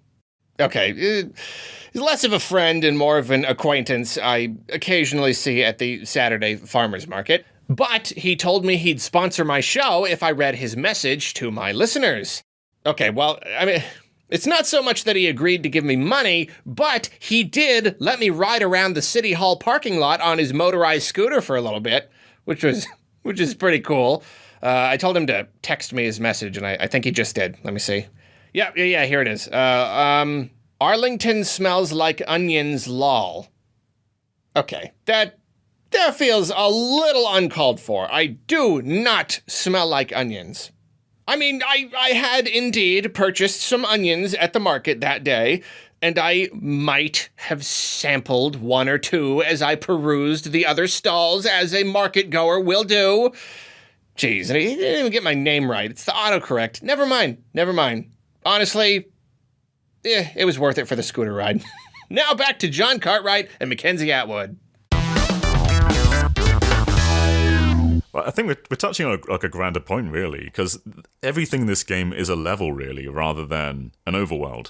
Okay, he's less of a friend and more of an acquaintance I occasionally see at the Saturday farmers market. But he told me he'd sponsor my show if I read his message to my listeners. Okay, well, I mean, it's not so much that he agreed to give me money, but he did let me ride around the City Hall parking lot on his motorized scooter for a little bit, which is pretty cool. I told him to text me his message, and I think he just did. Let me see. Yeah, here it is. Arlington smells like onions, lol. Okay, that feels a little uncalled for. I do not smell like onions. I mean, I had indeed purchased some onions at the market that day, and I might have sampled one or two as I perused the other stalls, as a market goer will do. Jeez, and he didn't even get my name right. It's the autocorrect. Never mind. Honestly, it was worth it for the scooter ride. Now back to Jon Cartwright and Mackenzie Atwood. Well, I think we're touching on a grander point, really, because everything in this game is a level, really, rather than an overworld.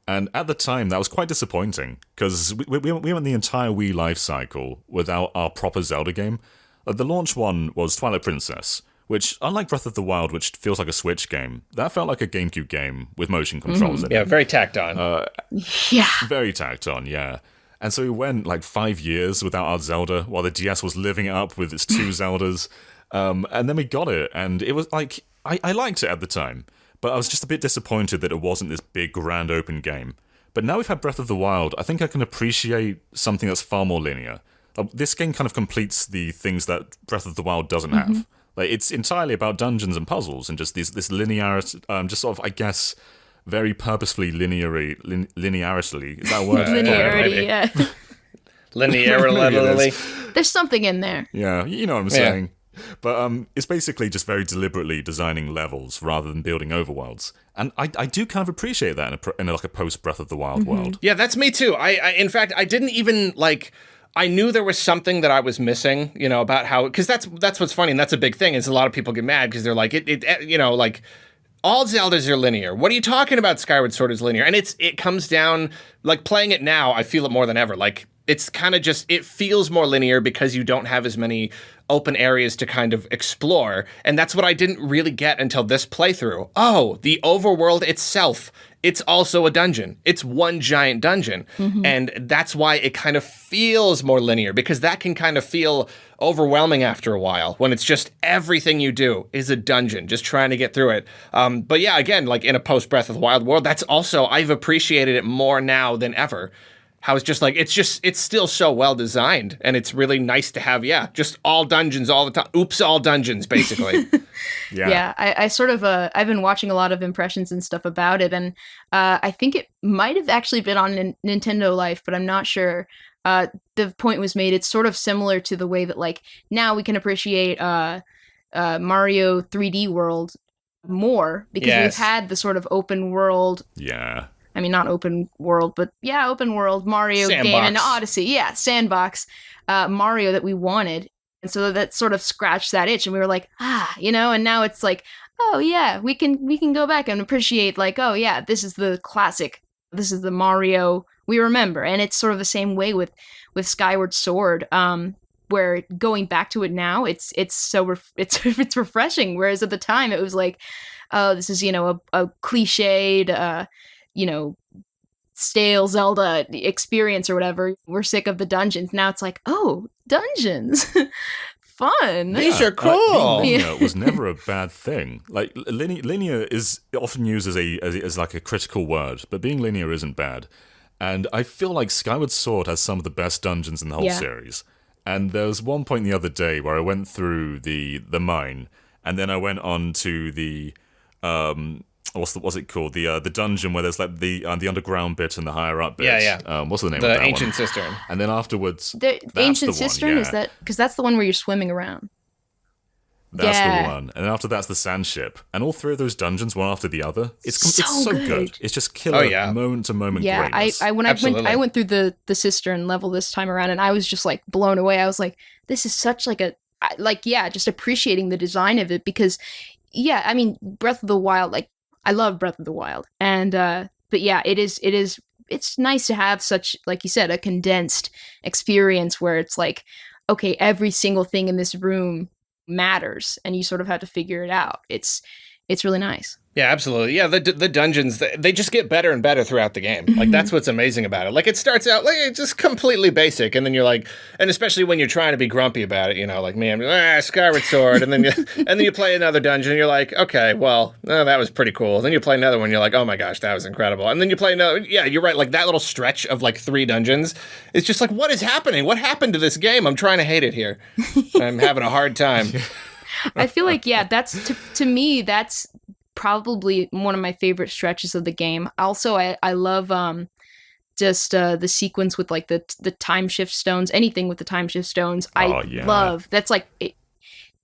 And at the time, that was quite disappointing, because we went the entire Wii life cycle without our proper Zelda game. The launch one was Twilight Princess, which, unlike Breath of the Wild, which feels like a Switch game, that felt like a GameCube game with motion controls in it. Yeah, very tacked on. Very tacked on, yeah. And so we went like 5 years without our Zelda, while the DS was living it up with its two Zeldas. And then we got it, and it was like, I liked it at the time, but I was just a bit disappointed that it wasn't this big, grand open game. But now we've had Breath of the Wild, I think I can appreciate something that's far more linear. This game kind of completes the things that Breath of the Wild doesn't have. Like, it's entirely about dungeons and puzzles and just this linear, just sort of, I guess, very purposefully linearity. Is that a word? Linearity, yeah. Linearity. There's something in there. Yeah, you know what I'm saying. But it's basically just very deliberately designing levels rather than building overworlds. And I do kind of appreciate that in like a post Breath of the Wild world. Yeah, that's me too. I in fact, I didn't even I knew there was something that I was missing, about how, because that's what's funny, and that's a big thing, is a lot of people get mad because they're like, all Zeldas are linear. What are you talking about? Skyward Sword is linear. And it comes down, like, playing it now, I feel it more than ever. Like, it's kind of just, it feels more linear because you don't have as many open areas to kind of explore. And that's what I didn't really get until this playthrough. Oh, the overworld itself, it's also a dungeon. It's one giant dungeon. Mm-hmm. And that's why it kind of feels more linear, because that can kind of feel overwhelming after a while when it's just everything you do is a dungeon, just trying to get through it. But yeah, again, like in a post Breath of the Wild world, that's also, I've appreciated it more now than ever. How it's just like, it's still so well designed, and it's really nice to have, just all dungeons all the time. Oops, all dungeons, basically. Yeah, I sort of, I've been watching a lot of impressions and stuff about it, and I think it might have actually been on Nintendo Life, but I'm not sure. The point was made, it's sort of similar to the way that, like, now we can appreciate Mario 3D World more, because we've had the sort of open world. Yeah. I mean, not open world, but open world Mario sandbox game and Odyssey. Yeah, sandbox Mario that we wanted. And so that sort of scratched that itch, and we were like, and now it's like, oh yeah, we can go back and appreciate, like, oh yeah, this is the classic. This is the Mario we remember. And it's sort of the same way with Skyward Sword, where going back to it now, it's it's refreshing. Whereas at the time it was like, oh, this is, a cliched, stale Zelda experience or whatever. We're sick of the dungeons. Now it's like, oh, dungeons. Fun. These are cool. Linear was never a bad thing. Like, linear is often used as like a critical word, but being linear isn't bad. And I feel like Skyward Sword has some of the best dungeons in the whole series. And there was one point the other day where I went through the mine, and then I went on to the what's it called? The dungeon where there's like the underground bit and the higher up bit. Yeah. What's the name of that one? The Ancient Cistern. And then afterwards, the Ancient Cistern, is that, because that's the one where you're swimming around. That's the one. And then after that's the sand ship. And all three of those dungeons, one after the other, it's so good. It's just killer moment to moment greatness. I went through the cistern level this time around, and I was just like blown away. I was like, this is such just appreciating the design of it, because I mean, Breath of the Wild, like, I love Breath of the Wild, and but yeah, it's nice to have such, like you said, a condensed experience where it's like, okay, every single thing in this room matters, and you sort of have to figure it out. It's really nice. Yeah, absolutely. Yeah, the dungeons, they just get better and better throughout the game. Like, that's what's amazing about it. Like, it starts out, like, it's just completely basic, and then you're like, and especially when you're trying to be grumpy about it, like, man, Skyward Sword, and then you play another dungeon, and you're like, okay, well, that was pretty cool. Then you play another one, you're like, oh my gosh, that was incredible. And then you play another, you're right, like, that little stretch of, like, 3 dungeons, it's just like, what is happening? What happened to this game? I'm trying to hate it here. I'm having a hard time. I feel like, that's, to me, that's probably one of my favorite stretches of the game. Also, I love just the sequence with, like, the time shift stones. Anything with the time shift stones, love. That's like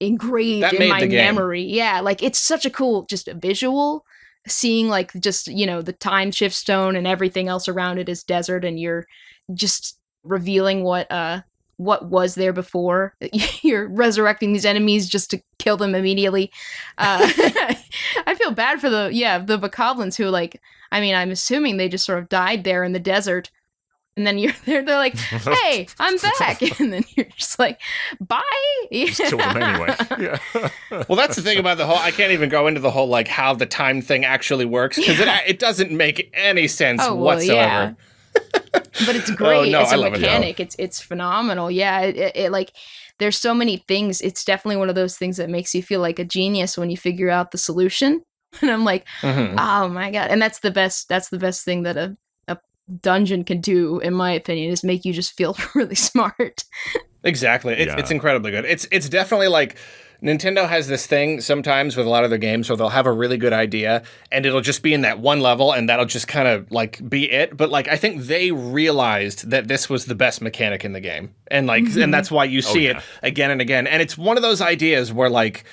engraved in my memory. Yeah, like, it's such a cool just visual, seeing, like, just, the time shift stone and everything else around it is desert, and you're just revealing what was there before. You're resurrecting these enemies just to kill them immediately. I feel bad for the bokoblins who, like, I mean, I'm assuming they just sort of died there in the desert, and then they're like, hey, I'm back, and then you're just like, bye. Just kill them anyway. Yeah. Well, that's the thing about the whole, I can't even go into the whole, like, how the time thing actually works, because it doesn't make any sense whatsoever. Yeah. But it's great. It's a mechanic. It's phenomenal. Yeah, it like, there's so many things. It's definitely one of those things that makes you feel like a genius when you figure out the solution. And I'm like, oh my god! And that's the best thing that a dungeon can do, in my opinion, is make you just feel really smart. Exactly. It's incredibly good. It's definitely like Nintendo has this thing sometimes with a lot of their games where they'll have a really good idea and it'll just be in that one level and that'll just kind of like be it. But like, I think they realized that this was the best mechanic in the game. And like, and that's why you see it again and again. And it's one of those ideas where like,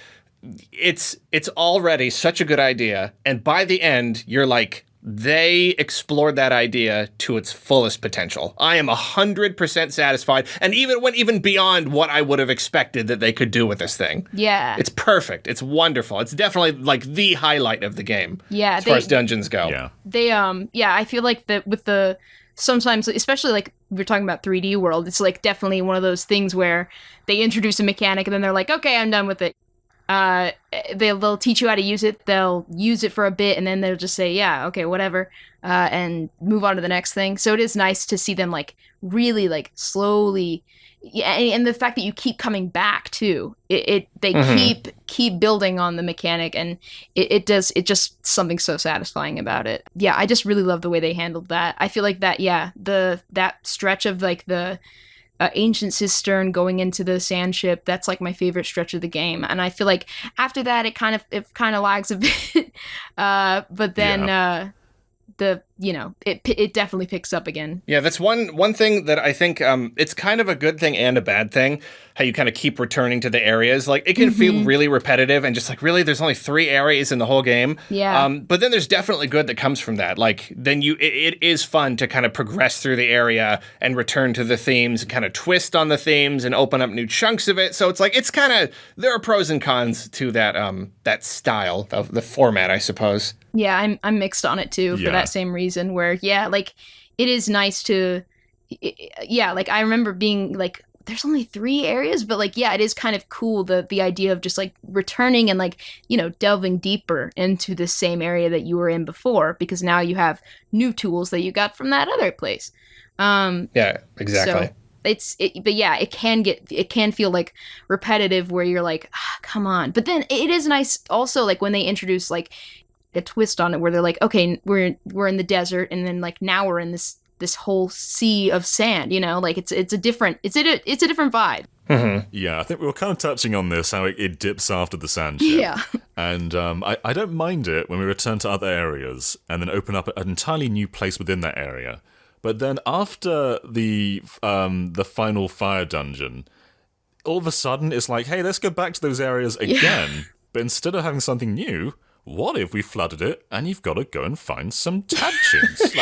it's already such a good idea. And by the end, you're like, they explored that idea to its fullest potential. I am 100% satisfied, and even went even beyond what I would have expected that they could do with this thing. Yeah. It's perfect. It's wonderful. It's definitely like the highlight of the game. Yeah. As far as dungeons go. Yeah. They I feel like that with the sometimes, especially like we're talking about 3D World, it's like definitely one of those things where they introduce a mechanic and then they're like, okay, I'm done with it. They'll teach you how to use it. They'll use it for a bit, and then they'll just say, "Yeah, okay, whatever," and move on to the next thing. So it is nice to see them like really like slowly, and the fact that you keep coming back too. They keep building on the mechanic, and it just something so satisfying about it. Yeah, I just really love the way they handled that. I feel like that that stretch of like the ancient cistern going into the sand ship, that's like my favorite stretch of the game, and I feel like after that it kind of lags a bit, but then it definitely picks up again. Yeah, that's one thing that I think it's kind of a good thing and a bad thing, how you kind of keep returning to the areas. Like, it can feel really repetitive and just like, really, there's only 3 areas in the whole game. Yeah. But then there's definitely good that comes from that. Like, then it is fun to kind of progress through the area and return to the themes and kind of twist on the themes and open up new chunks of it. So it's like, it's kind of, there are pros and cons to that style, the format, I suppose. Yeah, I'm mixed on it too, for that same reason, where like it is nice to like I remember being like, there's only 3 areas, but like it is kind of cool, the idea of just like returning and like, delving deeper into the same area that you were in before, because now you have new tools that you got from that other place. Yeah, exactly. So it can feel like repetitive, where you're like, come on. But then it is nice also, like when they introduce like a twist on it, where they're like, okay, we're in the desert, and then like now we're in this whole sea of sand, like it's a different vibe. Mm-hmm. Yeah, I think we were kind of touching on this, how it dips after the sand ship. Yeah. And I don't mind it when we return to other areas and then open up an entirely new place within that area. But then after the final fire dungeon, all of a sudden it's like, hey, let's go back to those areas again. Yeah. But instead of having something new, what if we flooded it and you've got to go and find some tadchins?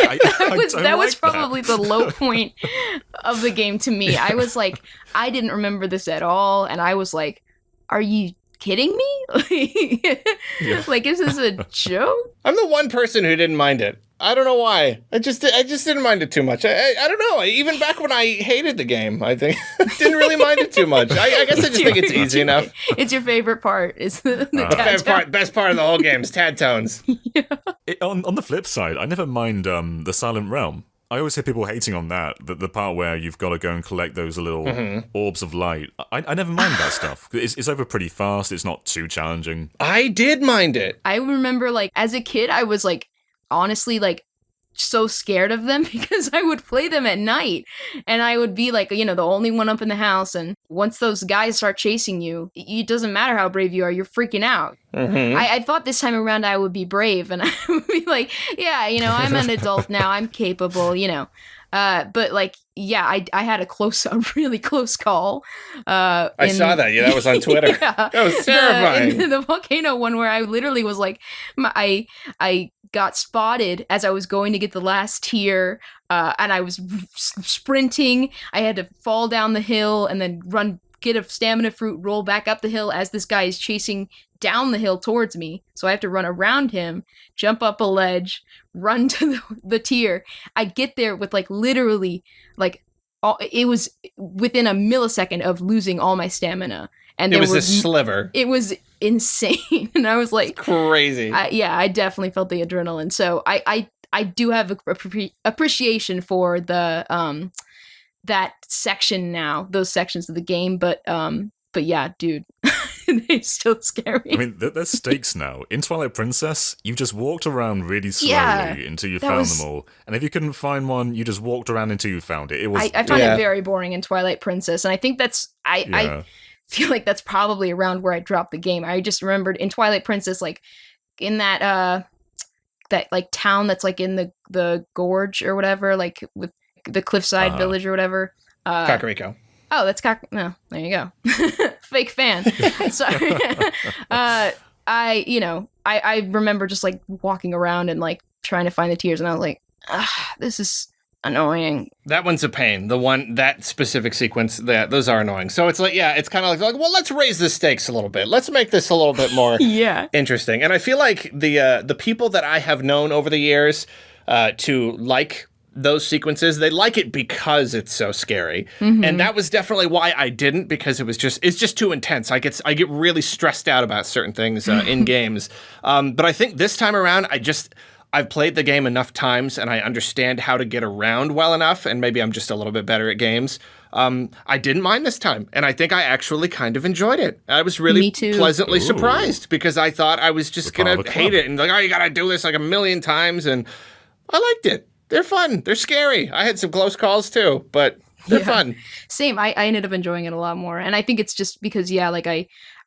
That was probably the low point of the game to me. I was like, I didn't remember this at all, and I was like, are you kidding me? Like, is this a joke? I'm the one person who didn't mind it. I don't know why. I just didn't mind it too much. I don't know. Even back when I hated the game, I think I didn't really mind it too much. I guess I just think it's easy enough. It's your favorite part. Is the best part of the whole game is tad tones. Yeah. On the flip side, I never mind the Silent Realm. I always hear people hating on that the part where you've got to go and collect those little orbs of light. I never mind that stuff. It's over pretty fast. It's not too challenging. I did mind it. I remember, like, as a kid, I was like, honestly, like, so scared of them, because I would play them at night and I would be like, the only one up in the house, and once those guys start chasing you, it doesn't matter how brave you are, you're freaking out. I thought this time around I would be brave, and I would be like, I'm an adult now, I'm capable, but like, I had a really close call. I saw that. Yeah, that was on Twitter. That was terrifying. The volcano one, where I literally was like, I got spotted as I was going to get the last tier, and I was sprinting. I had to fall down the hill and then get a stamina fruit, roll back up the hill as this guy is chasing down the hill towards me. So I have to run around him, jump up a ledge, run to the tier. I get there with like literally like it was within a millisecond of losing all my stamina. And it was a sliver. It was insane. And I was like, it's crazy. I definitely felt the adrenaline. So I do have appreciation for the that section now, those sections of the game, but yeah, dude. They're still scary. I mean, there's stakes now. In Twilight Princess, you just walked around really slowly until you found them all. And if you couldn't find one, you just walked around until you found it. I found it very boring in Twilight Princess. And I think I feel like that's probably around where I dropped the game. I just remembered in Twilight Princess, like in that like town that's like in the gorge or whatever, like with the cliffside village or whatever. Kakariko. Oh, that's no. There you go. Fake fan. Sorry. I remember just like walking around and like trying to find the tears, and I was like, this is annoying. That one's a pain. That specific sequence, those are annoying. So it's like, it's kind of like, well, let's raise the stakes a little bit. Let's make this a little bit more interesting. And I feel like the people that I have known over the years to like those sequences, they like it because it's so scary. Mm-hmm. And that was definitely why I didn't, because it's just too intense. I get really stressed out about certain things in games. But I think this time around, I've played the game enough times and I understand how to get around well enough, and maybe I'm just a little bit better at games. I didn't mind this time, and I think I actually kind of enjoyed it. I was really pleasantly surprised, because I thought I was just going to hate it and like, oh, you got to do this like a million times, and I liked it. They're fun. They're scary. I had some close calls too, but they're fun. Same. I ended up enjoying it a lot more, and I think it's just because like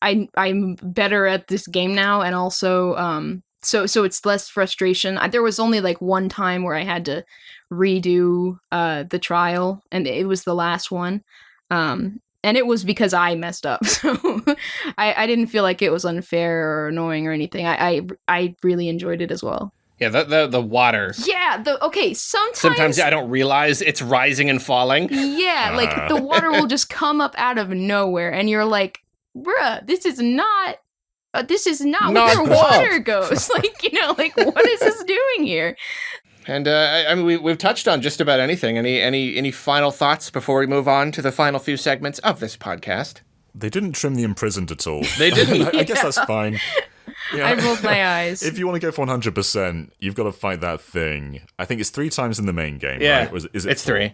I'm better at this game now, and also so it's less frustration. There was only like one time where I had to redo the trial, and it was the last one, and it was because I messed up. So I didn't feel like it was unfair or annoying or anything. I really enjoyed it as well. Yeah, the water. Yeah, sometimes I don't realize it's rising and falling. Yeah, like the water will just come up out of nowhere, and you're like, bruh, this is not where water goes. Like, like, what is this doing here? And I mean, we've touched on just about anything. Any final thoughts before we move on to the final few segments of this podcast? They didn't trim the imprisoned at all. They didn't. I guess that's fine. Yeah. I rolled my eyes. If you want to go for 100%, you've got to fight that thing. I think it's 3 times in the main game, yeah, right? Is it 3?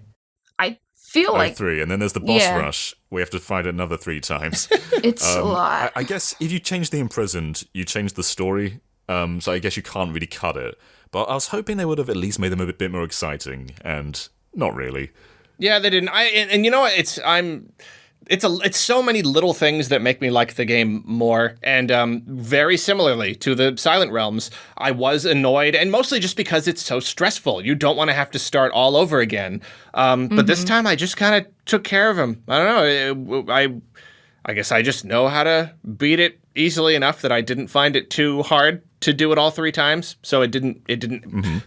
I feel like 3, and then there's the boss rush. We have to fight it another 3 times. It's a lot. I guess if you change the imprisoned, you change the story. So I guess you can't really cut it. But I was hoping they would have at least made them a bit more exciting, and not really. Yeah, they didn't. And you know what? It's so many little things that make me like the game more, and very similarly to the Silent Realms, I was annoyed, and mostly just because it's so stressful. You don't want to have to start all over again. But this time I just kind of took care of him. I don't know. I guess I just know how to beat it easily enough that I didn't find it too hard to do it all 3 times, so it didn't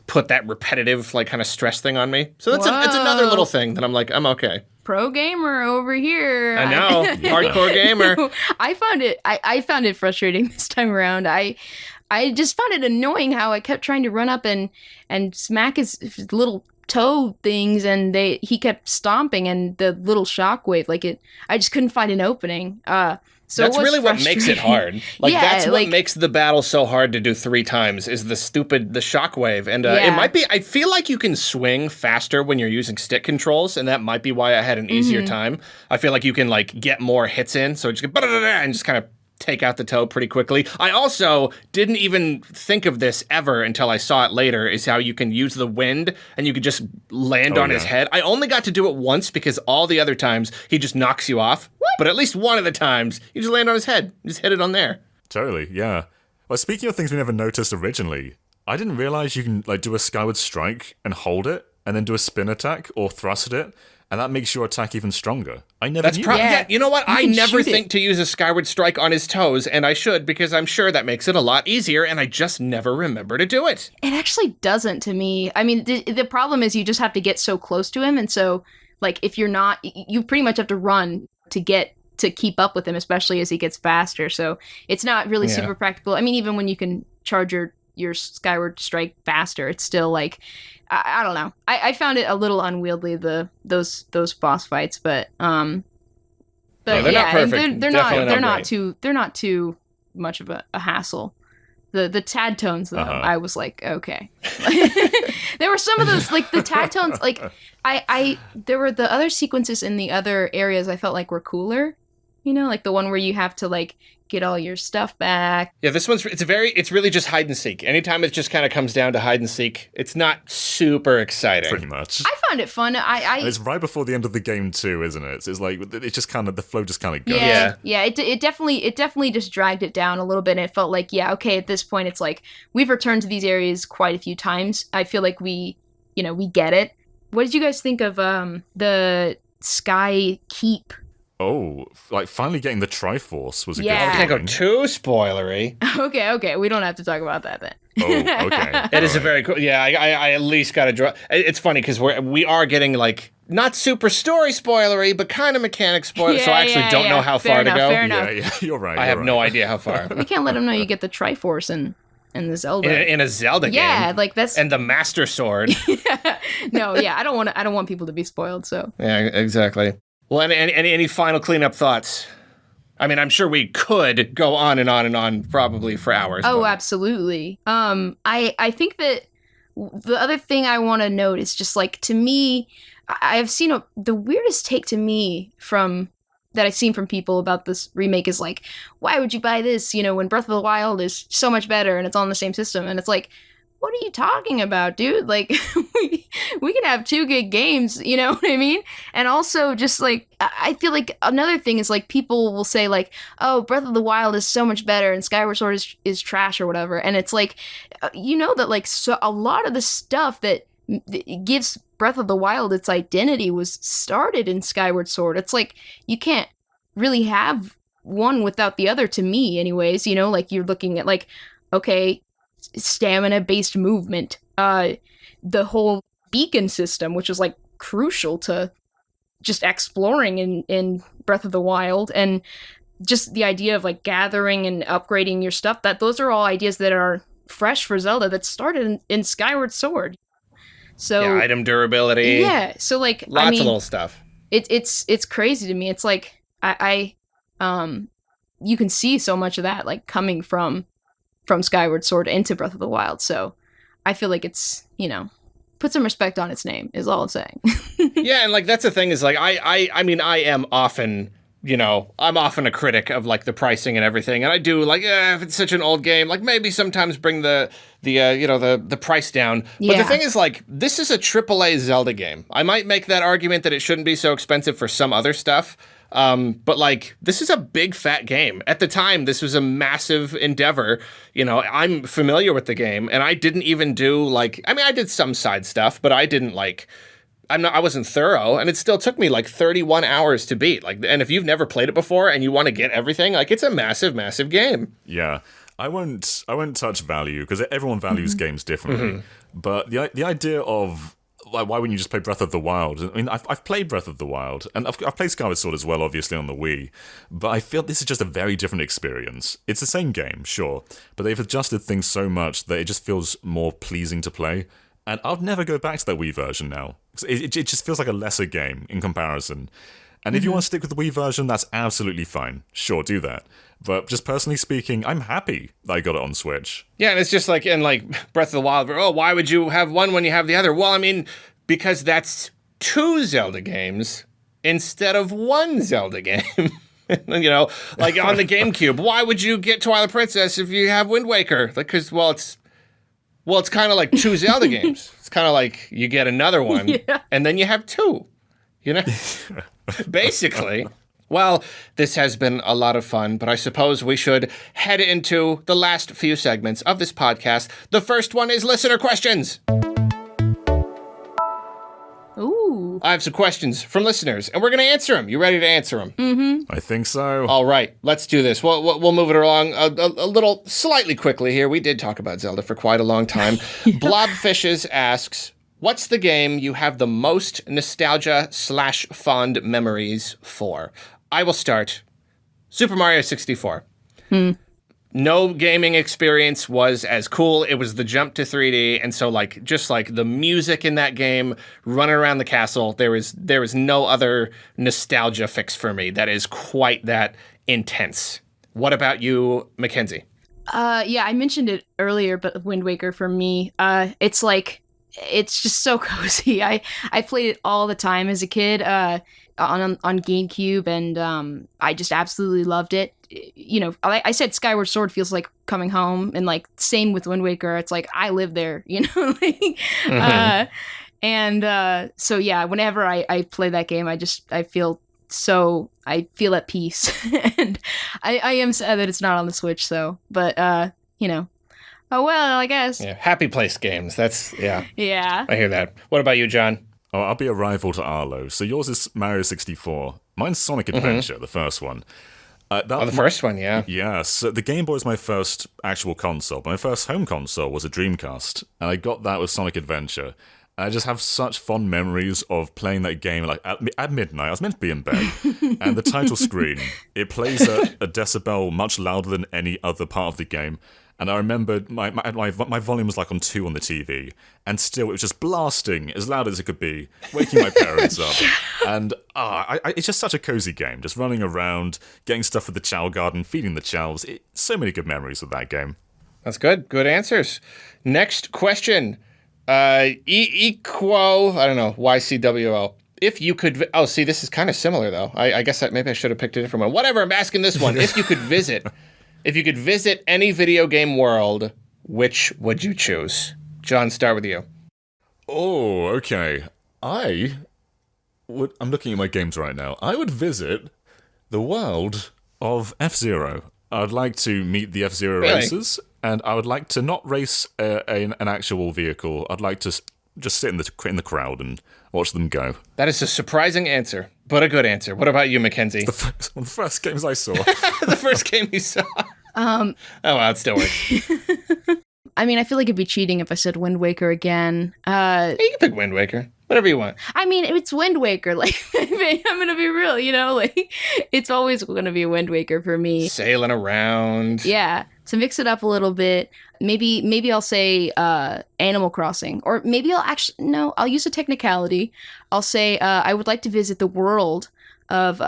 put that repetitive like kind of stress thing on me. So that's another little thing that I'm like, I'm okay. Pro gamer over here. I know, hardcore gamer. I found it frustrating this time around. I just found it annoying how I kept trying to run up and smack his little toe things, and he kept stomping, and the little shockwave, I just couldn't find an opening. So that's really what makes it hard. That's what makes the battle so hard to do 3 times is the shockwave. And it might be, I feel like you can swing faster when you're using stick controls, and that might be why I had an easier time. I feel like you can get more hits in, so just go and just kind of take out the toe pretty quickly. I also didn't even think of this ever until I saw it later, is how you can use the wind and you could just land on his head. I only got to do it once because all the other times he just knocks you off. What? But at least one of the times you just land on his head. You just hit it on there. Totally, yeah. Well, speaking of things we never noticed originally, I didn't realize you can do a Skyward Strike and hold it and then do a spin attack or thrust it, and that makes your attack even stronger. I never knew that. Yeah, you know what? I never think to use a Skyward Strike on his toes, and I should, because I'm sure that makes it a lot easier, and I just never remember to do it. It actually doesn't to me. I mean, the problem is you just have to get so close to him, and so, if you're not, you pretty much have to run to keep up with him, especially as he gets faster, so it's not really super practical. I mean, even when you can charge your Skyward Strike faster, it's still I don't know. I found it a little unwieldy, those boss fights, but they're not perfect. They're not too much of a hassle. The tad tones though, I was like, okay. There were some of those the tad tones, there were the other sequences in the other areas I felt like were cooler, the one where you have to get all your stuff back. Yeah, this one's it's really just hide and seek. Anytime it just kind of comes down to hide and seek, it's not super exciting. Pretty much. I found it fun. And it's right before the end of the game too, isn't it? It's like it's just kind of the flow just kind of goes. Yeah. It definitely just dragged it down a little bit, and it felt like okay, at this point, it's like we've returned to these areas quite a few times. I feel like we get it. What did you guys think of the Sky Keep? Oh, like finally getting the Triforce was a good feeling. I can't go too spoilery. Okay, we don't have to talk about that then. Oh, okay. It is a very cool. Yeah, I at least got to draw. It's funny because we are getting like not super story spoilery, but kind of mechanic spoiler. So I actually don't know how far to go. Fair enough. Yeah, you're right. I have no idea how far. We can't let them know you get the Triforce in the Zelda. In a Zelda game. Yeah, like that's and the Master Sword. No, yeah, I don't want people to be spoiled. So yeah, exactly. Well, any final cleanup thoughts? I mean, I'm sure we could go on and on and on, probably for hours. Oh, absolutely. I think that the other thing I want to note is just like, to me, I've seen the weirdest take to me that I've seen from people about this remake is like, why would you buy this? When Breath of the Wild is so much better and it's on the same system. And it's like, what are you talking about, dude? Like, we can have 2 good games, you know what I mean? And also, just like, I feel like another thing is like, people will say like, oh, Breath of the Wild is so much better and Skyward Sword is trash or whatever. And it's like, that like, so a lot of the stuff that gives Breath of the Wild its identity was started in Skyward Sword. It's like, you can't really have one without the other, to me anyways. Like, you're looking at like, okay, stamina-based movement, the whole beacon system, which was like crucial to just exploring in Breath of the Wild, and just the idea of like gathering and upgrading your stuff, that those are all ideas that are fresh for Zelda that started in Skyward Sword. So yeah, item durability. Yeah, so like lots of little stuff. It's crazy to me. It's like I you can see so much of that like coming from Skyward Sword into Breath of the Wild. So I feel like it's, put some respect on its name is all I'm saying. Yeah, and like that's the thing is like I mean I am often, I'm often a critic of like the pricing and everything, and I do like if it's such an old game, like maybe sometimes bring the price down. But the thing is like this is a AAA Zelda game. I might make that argument that it shouldn't be so expensive for some other stuff. But like, this is a big fat game. At the time, this was a massive endeavor. I'm familiar with the game, and I didn't even do I did some side stuff, but I didn't I wasn't thorough, and it still took me like 31 hours to beat. And if you've never played it before and you want to get everything, it's a massive, massive game. Yeah. I won't touch value because everyone values games differently. But the idea of like, why wouldn't you just play Breath of the Wild? I mean, I've played Breath of the Wild, and I've played Skyward Sword as well, obviously, on the Wii, but I feel this is just a very different experience. It's the same game, sure, but they've adjusted things so much that it just feels more pleasing to play, and I'll never go back to that Wii version now. It just feels like a lesser game in comparison. And if you want to stick with the Wii version, that's absolutely fine. Sure, do that. But just personally speaking, I'm happy that I got it on Switch. Yeah, and it's just like in Breath of the Wild, why would you have one when you have the other? Well, I mean, because that's 2 Zelda games instead of 1 Zelda game. Like on the GameCube, why would you get Twilight Princess if you have Wind Waker? Because it's kind of like 2 Zelda games. It's kind of like you get another one, and then you have 2. Basically. Well, this has been a lot of fun, but I suppose we should head into the last few segments of this podcast. The first one is listener questions. Ooh. I have some questions from listeners, and we're going to answer them. You ready to answer them? Mm-hmm. I think so. All right, let's do this. We'll move it along a little slightly quickly here. We did talk about Zelda for quite a long time. Blobfishes asks, what's the game you have the most nostalgia/fond memories for? I will start. Super Mario 64. No gaming experience was as cool. It was the jump to 3D, and so just the music in that game, running around the castle, there is no other nostalgia fix for me that is quite that intense. What about you, Mackenzie? Yeah, I mentioned it earlier, but Wind Waker for me, it's like it's just so cozy. I played it all the time as a kid on GameCube, and I just absolutely loved it. You know, I said Skyward Sword feels like coming home, and like same with Wind Waker. It's like I live there, you know. So yeah, whenever I play that game, I feel at peace. And I am sad that it's not on the Switch, though. But you know, oh well, I guess. Yeah, happy place games. That's yeah. Yeah. I hear that. What about you, John? Oh, I'll be a rival to Arlo. So yours is Mario 64. Mine's Sonic Adventure, the first one. The first one, yeah. Yeah, so the Game Boy is my first actual console, but my first home console was a Dreamcast, and I got that with Sonic Adventure. And I just have such fond memories of playing that game like at midnight. I was meant to be in bed, and the title screen, it plays a decibel much louder than any other part of the game. And I remember my volume was like on 2 on the TV, and still it was just blasting as loud as it could be, waking my parents up. And it's just such a cozy game, just running around, getting stuff at the Chow Garden, feeding the chows. So many good memories with that game. That's good. Good answers. Next question. Equo, I don't know, YCWO. If you could, this is kind of similar though. I guess maybe I should have picked a different one. Whatever, I'm asking this one. If you could visit any video game world, which would you choose? John, start with you. Oh, okay. I'm looking at my games right now. I would visit the world of F-Zero. I'd like to meet the F-Zero racers, and I would like to not race an actual vehicle. I'd like to just sit in the crowd and watch them go. That is a surprising answer, but a good answer. What about you, Mackenzie? One of the first games I saw. The first game you saw. Oh, well, it still works. I mean, I feel like it'd be cheating if I said Wind Waker again. You can pick Wind Waker. Whatever you want. I mean, it's Wind Waker. Like, I'm gonna be real, you know? Like, it's always gonna be Wind Waker for me. Sailing around. Yeah. To mix it up a little bit, maybe I'll say Animal Crossing. Or maybe I'll use a technicality. I'll say I would like to visit the world of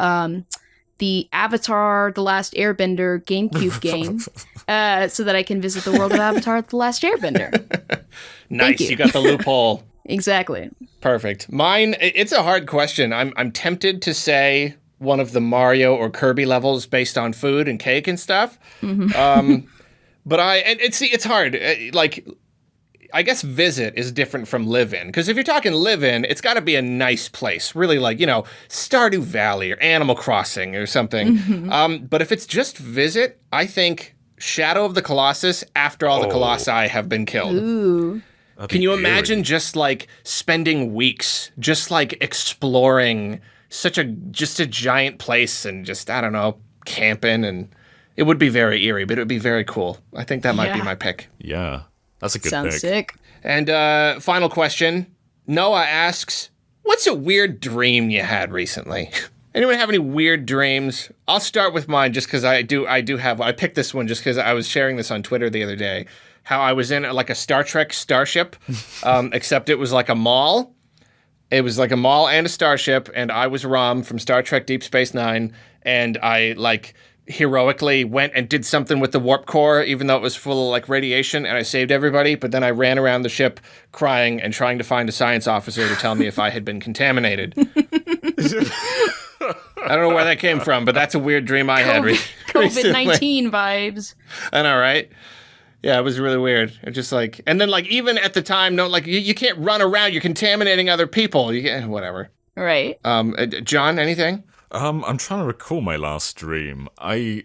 the Avatar The Last Airbender GameCube game so that I can visit the world of Avatar The Last Airbender. Nice, you got the loophole. Exactly. Perfect. Mine, it's a hard question. I'm tempted to say one of the Mario or Kirby levels based on food and cake and stuff. Mm-hmm. But it's hard. Like, I guess visit is different from live in. Because if you're talking live in, it's got to be a nice place. Really like, Stardew Valley or Animal Crossing or something. Mm-hmm. But if it's just visit, I think Shadow of the Colossus after all the Colossi have been killed. Ooh. Can you imagine just like spending weeks just like exploring just a giant place and just, I don't know, camping, and it would be very eerie, but it would be very cool. I think that might be my pick. Yeah, that's a good pick. Sounds sick. And final question. Noah asks, what's a weird dream you had recently? Anyone have any weird dreams? I'll start with mine just because I picked this one just because I was sharing this on Twitter the other day. How I was in like a Star Trek starship, except it was like a mall. It was like a mall and a starship, and I was Rom from Star Trek Deep Space Nine, and I like heroically went and did something with the warp core, even though it was full of like radiation, and I saved everybody, but then I ran around the ship crying and trying to find a science officer to tell me if I had been contaminated. I don't know where that came from, but that's a weird dream I had recently. COVID-19 vibes. I know, right? Yeah, it was really weird. It just like, and then like even at the time, no, like you can't run around. You're contaminating other people. You can't, whatever. Right. John, anything? I'm trying to recall my last dream. I've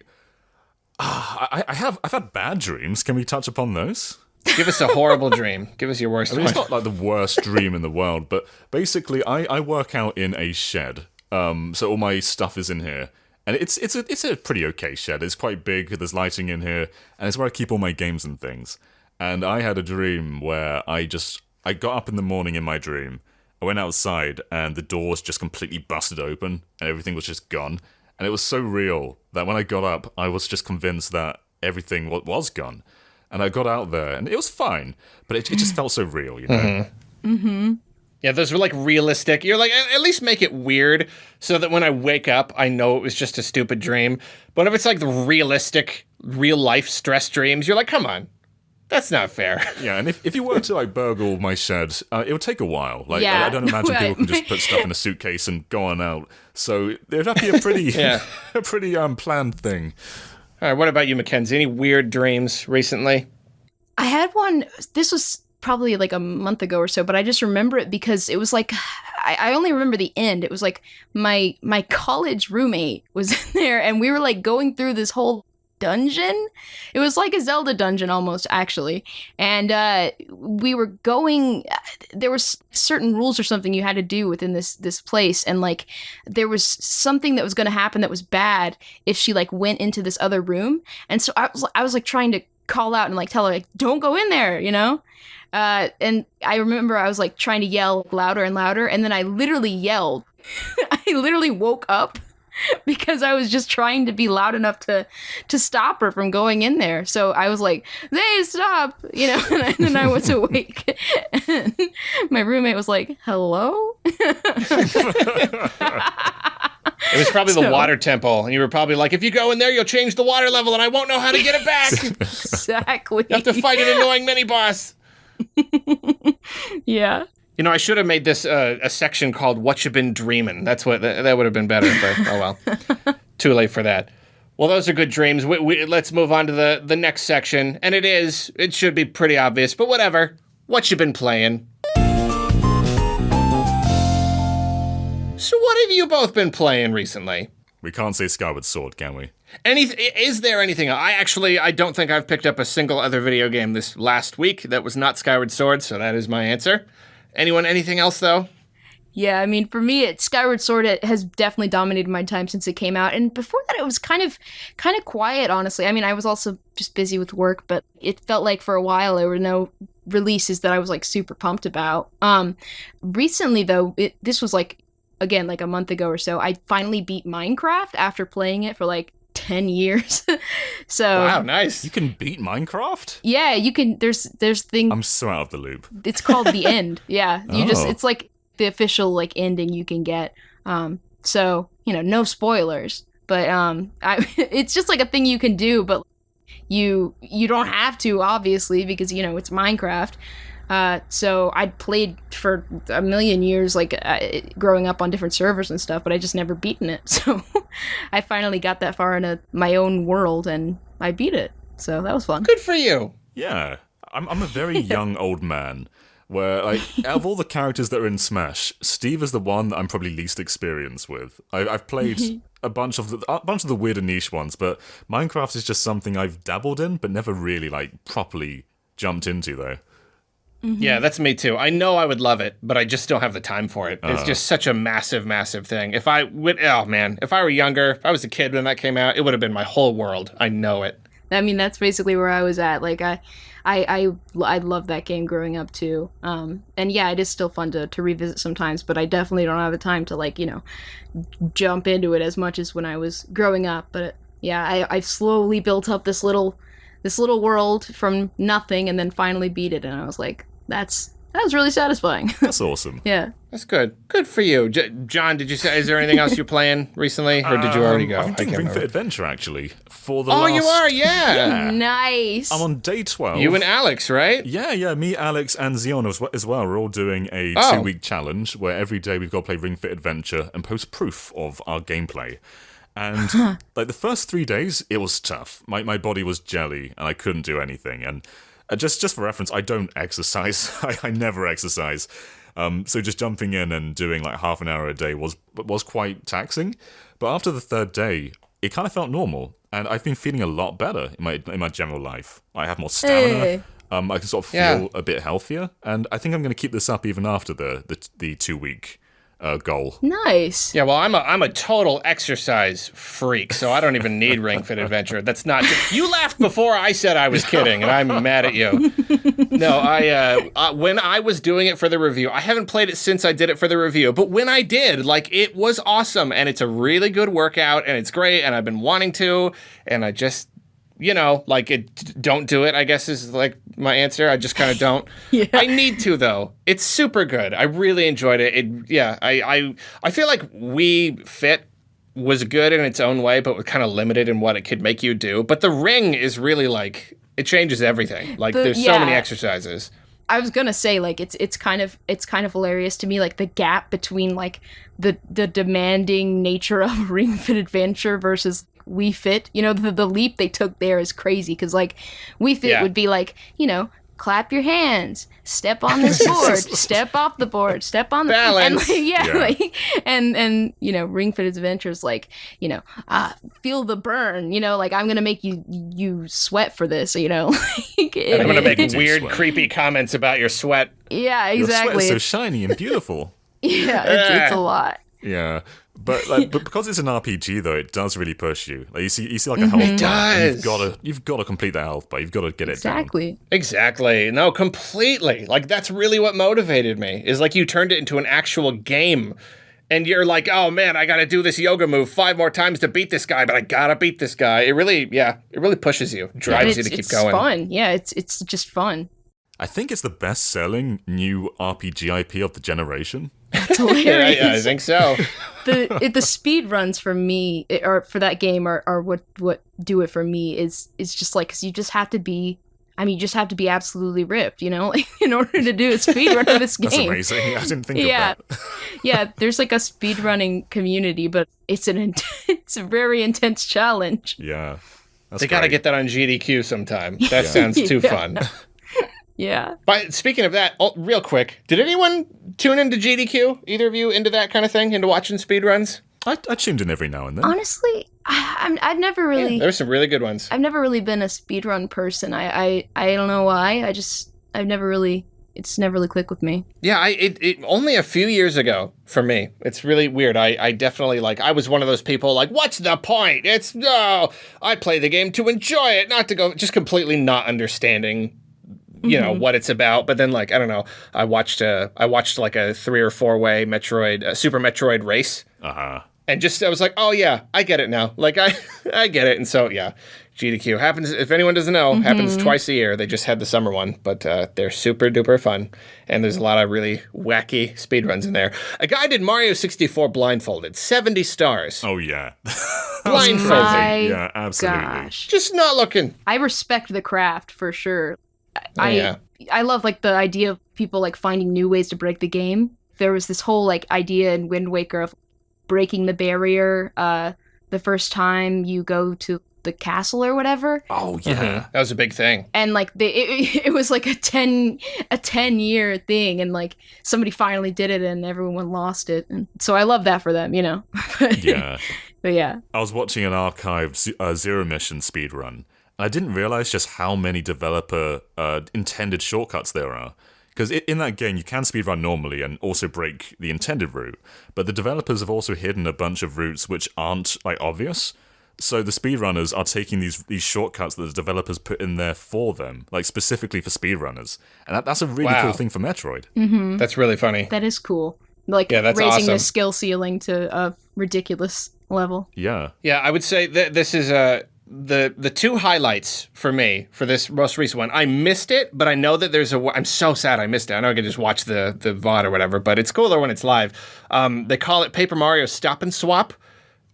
had bad dreams. Can we touch upon those? Give us a horrible dream. Give us your worst one. It's not like the worst dream in the world, but basically I work out in a shed. So all my stuff is in here. And it's a pretty okay shed. It's quite big, there's lighting in here, and it's where I keep all my games and things. And I had a dream where I got up in the morning in my dream, I went outside, and the doors just completely busted open, and everything was just gone. And it was so real that when I got up, I was just convinced that everything was gone. And I got out there, and it was fine, but it just felt so real, you know? Mm-hmm. Mm-hmm. Yeah, those were like realistic. You're like, at least make it weird so that when I wake up, I know it was just a stupid dream. But if it's like the realistic, real life stress dreams, you're like, come on. That's not fair. Yeah, and if you were to like burgle my shed, it would take a while. Like I don't imagine people can just put stuff in a suitcase and go on out. So it'd have to be a pretty a pretty planned thing. All right, what about you, Mackenzie? Any weird dreams recently? I had one. This was probably like a month ago or so, but I just remember it because it was like I only remember the end. It was like my college roommate was in there, and we were like going through this whole dungeon. It was like a Zelda dungeon almost, actually. And we were going, there was certain rules or something you had to do within this place, and like there was something that was going to happen that was bad if she like went into this other room. And so I was like trying to call out and like tell her like, don't go in there, you know. And I remember I was like trying to yell louder and louder, and then I literally yelled. I literally woke up because I was just trying to be loud enough to stop her from going in there. So I was like, "Hey, stop!" You know, and then I was awake. And my roommate was like, "Hello." It was probably the water temple, and you were probably like, "If you go in there, you'll change the water level, and I won't know how to get it back." Exactly. You have to fight an annoying mini boss. Yeah. You know, I should have made this a section called "What You Been Dreamin'." That's what that would have been better, but oh well. Too late for that. Well, those are good dreams. Let's move on to the next section, and it should be pretty obvious, but whatever. What you been playing? So what have you both been playing recently? We can't say Skyward Sword, can we? Is there anything? I don't think I've picked up a single other video game this last week that was not Skyward Sword, so that is my answer. Anyone, anything else, though? Yeah, I mean, for me, Skyward Sword has definitely dominated my time since it came out. And before that, it was kind of quiet, honestly. I mean, I was also just busy with work, but it felt like for a while there were no releases that I was, like, super pumped about. Recently, though, this was, like, again, like a month ago or so, I finally beat Minecraft after playing it for, like, 10 years. So wow, nice. You can beat Minecraft? Yeah, you can. There's things. I'm so out of the loop. It's called The End. Yeah, it's like the official like ending you can get. So no spoilers, but it's just like a thing you can do, but you don't have to, obviously, because it's Minecraft. So I'd played for a million years, like growing up on different servers and stuff, but I just never beaten it. So I finally got that far into my own world and I beat it. So that was fun. Good for you. Yeah. I'm a very young old man where, like, out of all the characters that are in Smash, Steve is the one that I'm probably least experienced with. I've played a bunch of the weirder niche ones, but Minecraft is just something I've dabbled in, but never really, like, properly jumped into, though. Mm-hmm. Yeah, that's me too. I know I would love it, but I just don't have the time for it. It's just such a massive, massive thing. If I were younger, if I was a kid when that came out, it would have been my whole world. I know it. I mean, that's basically where I was at. Like, I loved that game growing up too. And yeah, it is still fun to revisit sometimes, but I definitely don't have the time to, like, jump into it as much as when I was growing up. But yeah, I've slowly built up this little world from nothing, and then finally beat it, and I was like, that was really satisfying. That's awesome. Yeah. That's good. Good for you. John, did you say, is there anything else you're playing recently, or did you already go? I'm doing Ring Fit Adventure, actually, for the last... Oh, you are? Yeah. Nice. I'm on day 12. You and Alex, right? Yeah, me, Alex, and Zion as well. We're all doing a 2-week challenge where every day we've got to play Ring Fit Adventure and post proof of our gameplay. And like the first 3 days, it was tough. My body was jelly, and I couldn't do anything. And just for reference, I don't exercise. I never exercise. So just jumping in and doing like half an hour a day was quite taxing. But after the third day, it kind of felt normal, and I've been feeling a lot better in my general life. I have more stamina. Hey. I can sort of feel a bit healthier, and I think I'm going to keep this up even after the 2-week. Goal. Nice. Yeah, well, I'm a total exercise freak, so I don't even need Ring Fit Adventure. That's not... You laughed before I said I was kidding, and I'm mad at you. No, when I was doing it for the review, I haven't played it since I did it for the review, but when I did, like, it was awesome, and it's a really good workout, and it's great, and I've been wanting to, and I just... don't do it, I guess, is like my answer. I just kind of don't. Yeah. I need to, though. It's super good. I really enjoyed it. I feel like Wii Fit was good in its own way, but was kind of limited in what it could make you do. But the ring is really like It changes everything. Like, there's so many exercises. I was gonna say, like, it's kind of hilarious to me, like, the gap between, like, the demanding nature of Ring Fit Adventure versus Wii Fit. You know, the leap they took there is crazy, because, like, Wii Fit would be like, you know, clap your hands, step on this board, step off the board, step on the balance, and you know, Ring Fit Adventures, like, you know, feel the burn, you know, like, I'm gonna make you sweat for this, you know. And I'm gonna make weird, creepy comments about your sweat. Yeah, exactly. Your sweat is so shiny and beautiful. It's a lot. Yeah. But because it's an RPG though, it does really push you. Like you see like a health bar. It does. You've got to complete that health bar. You've got to get it down. Exactly. No, completely. Like, that's really what motivated me. Is like, you turned it into an actual game, and you're like, oh man, I got to do this yoga move 5 more times to beat this guy, but I gotta beat this guy. It really pushes you, drives you to keep going. It's fun. Yeah, it's just fun. I think it's the best-selling new RPG IP of the generation. That's hilarious. Yeah, I think so. The speed runs for me, or for that game, are what do it for me. Is just like, because you just have to be. I mean, you just have to be absolutely ripped, you know, in order to do a speed run of this game. That's amazing. I didn't think of that. Yeah, there's like a speed running community, but it's a very intense challenge. Yeah, they got to get that on GDQ sometime. That sounds too fun. Yeah. But speaking of that, real quick, did anyone tune into GDQ? Either of you into that kind of thing? Into watching speedruns? I tuned in every now and then. Honestly, I've never really... Yeah, there's some really good ones. I've never really been a speedrun person. I don't know why. I've never really... It's never really clicked with me. Yeah, it only a few years ago for me. It's really weird. I definitely, like, I was one of those people like, what's the point? I play the game to enjoy it, not to go... Just completely not understanding... you know, what it's about. But then, like, I don't know, I watched like a 3 or 4 way Super Metroid race. And just, I was like, oh yeah, I get it now. Like, I get it. And so, yeah, GDQ happens, if anyone doesn't know, happens twice a year. They just had the summer one, but they're super duper fun. And there's a lot of really wacky speedruns in there. A guy did Mario 64 blindfolded, 70 stars. Oh yeah. Blindfolded. Yeah, absolutely. Gosh. Just not looking. I respect the craft for sure. I love, like, the idea of people, like, finding new ways to break the game. There was this whole, like, idea in Wind Waker of breaking the barrier the first time you go to the castle or whatever. Oh yeah, that was a big thing. And, like, it was like a 10-year thing, and, like, somebody finally did it and everyone lost it. And so I love that for them, you know. Yeah. But yeah, I was watching an archived Zero Mission speedrun. I didn't realize just how many developer intended shortcuts there are. Because in that game, you can speedrun normally and also break the intended route. But the developers have also hidden a bunch of routes which aren't, like, obvious. So the speedrunners are taking these shortcuts that the developers put in there for them, like, specifically for speedrunners. And that's a really cool thing for Metroid. Mm-hmm. That's really funny. That is cool. Like, that's raising awesome. the skill ceiling to a ridiculous level. Yeah. Yeah, I would say that this is the 2 highlights for me for this most recent one. I missed it, but I know that there's I'm so sad I missed it. I know I could just watch the VOD or whatever, but it's cooler when it's live. They call it Paper Mario Stop and Swap,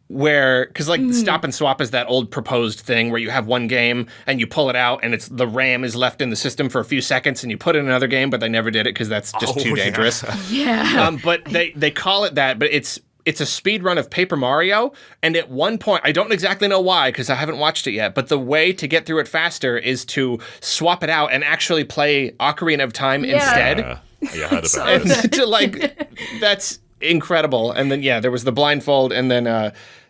because like Stop and Swap is that old proposed thing where you have one game and you pull it out and it's the RAM is left in the system for a few seconds and you put it in another game, but they never did it because that's just too dangerous. Yeah. But they call it that, but it's a speed run of Paper Mario, and at one point, I don't exactly know why, because I haven't watched it yet, but the way to get through it faster is to swap it out and actually play Ocarina of Time instead. Yeah, I heard about this. To, like, that's incredible. And then, there was the blindfold, and then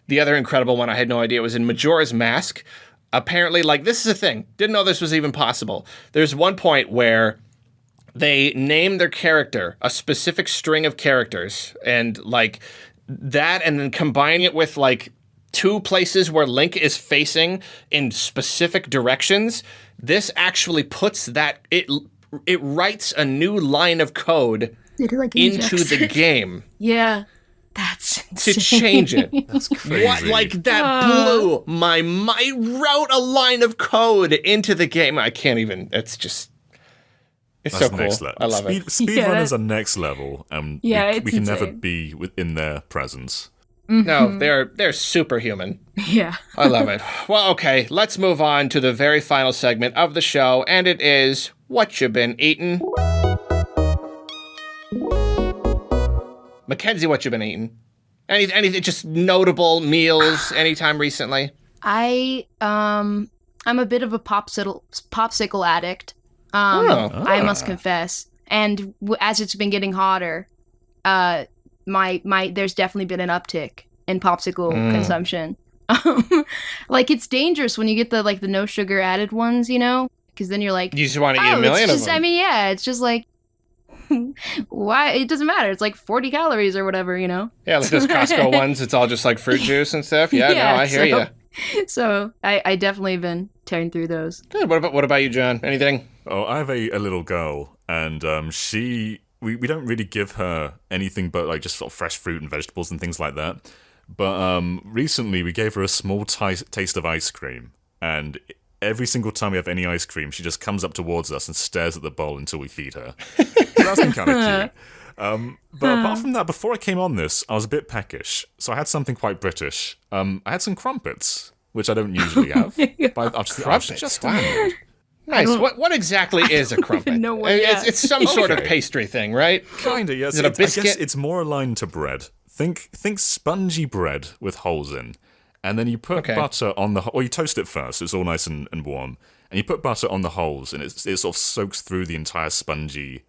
the other incredible one I had no idea was in Majora's Mask. Apparently, like, this is a thing. Didn't know this was even possible. There's one point where they name their character a specific string of characters, and, like, that, and then combine it with, like, 2 places where Link is facing in specific directions. This actually puts that, it writes a new line of code into the game. Yeah, that's insane. To change it. That's crazy. What, like, that blew my mind. I wrote a line of code into the game. I can't even, it's just... It's That's so cool. Next level. I love it. Speedrunners are next level, and we can insane. never be within their presence. Mm-hmm. No, they're superhuman. Yeah. I love it. Well, okay, let's move on to the very final segment of the show, and it is What You Been Eating? Mackenzie, what you been eating? Any just notable meals anytime recently? I'm a bit of a popsicle addict. I must confess. And as it's been getting hotter, there's definitely been an uptick in popsicle consumption. Like, it's dangerous when you get the no sugar added ones, because then you're like, you just want to eat a million of them. I mean, yeah, it's just like, why? It doesn't matter. It's like 40 calories or whatever, Yeah, like those Costco ones. It's all just like fruit juice and stuff. Yeah, no, I hear you. So I definitely been tearing through those. Good. What about you, John? Anything? Oh, I have a little girl, and we don't really give her anything but like just sort of fresh fruit and vegetables and things like that. But recently we gave her a small taste of ice cream, and every single time we have any ice cream, she just comes up towards us and stares at the bowl until we feed her. So that's been kind of cute. But apart from that, before I came on this, I was a bit peckish, so I had something quite British. I had some crumpets, which I don't usually have. But I've just Nice. What exactly is a crumpet? No way. It's some sort of pastry thing, right? Kinda, yes. Is it a biscuit? I guess it's more aligned to bread. Think spongy bread with holes in. And then you put butter on or you toast it first, so it's all nice and warm. And you put butter on the holes, and it sort of soaks through the entire spongy,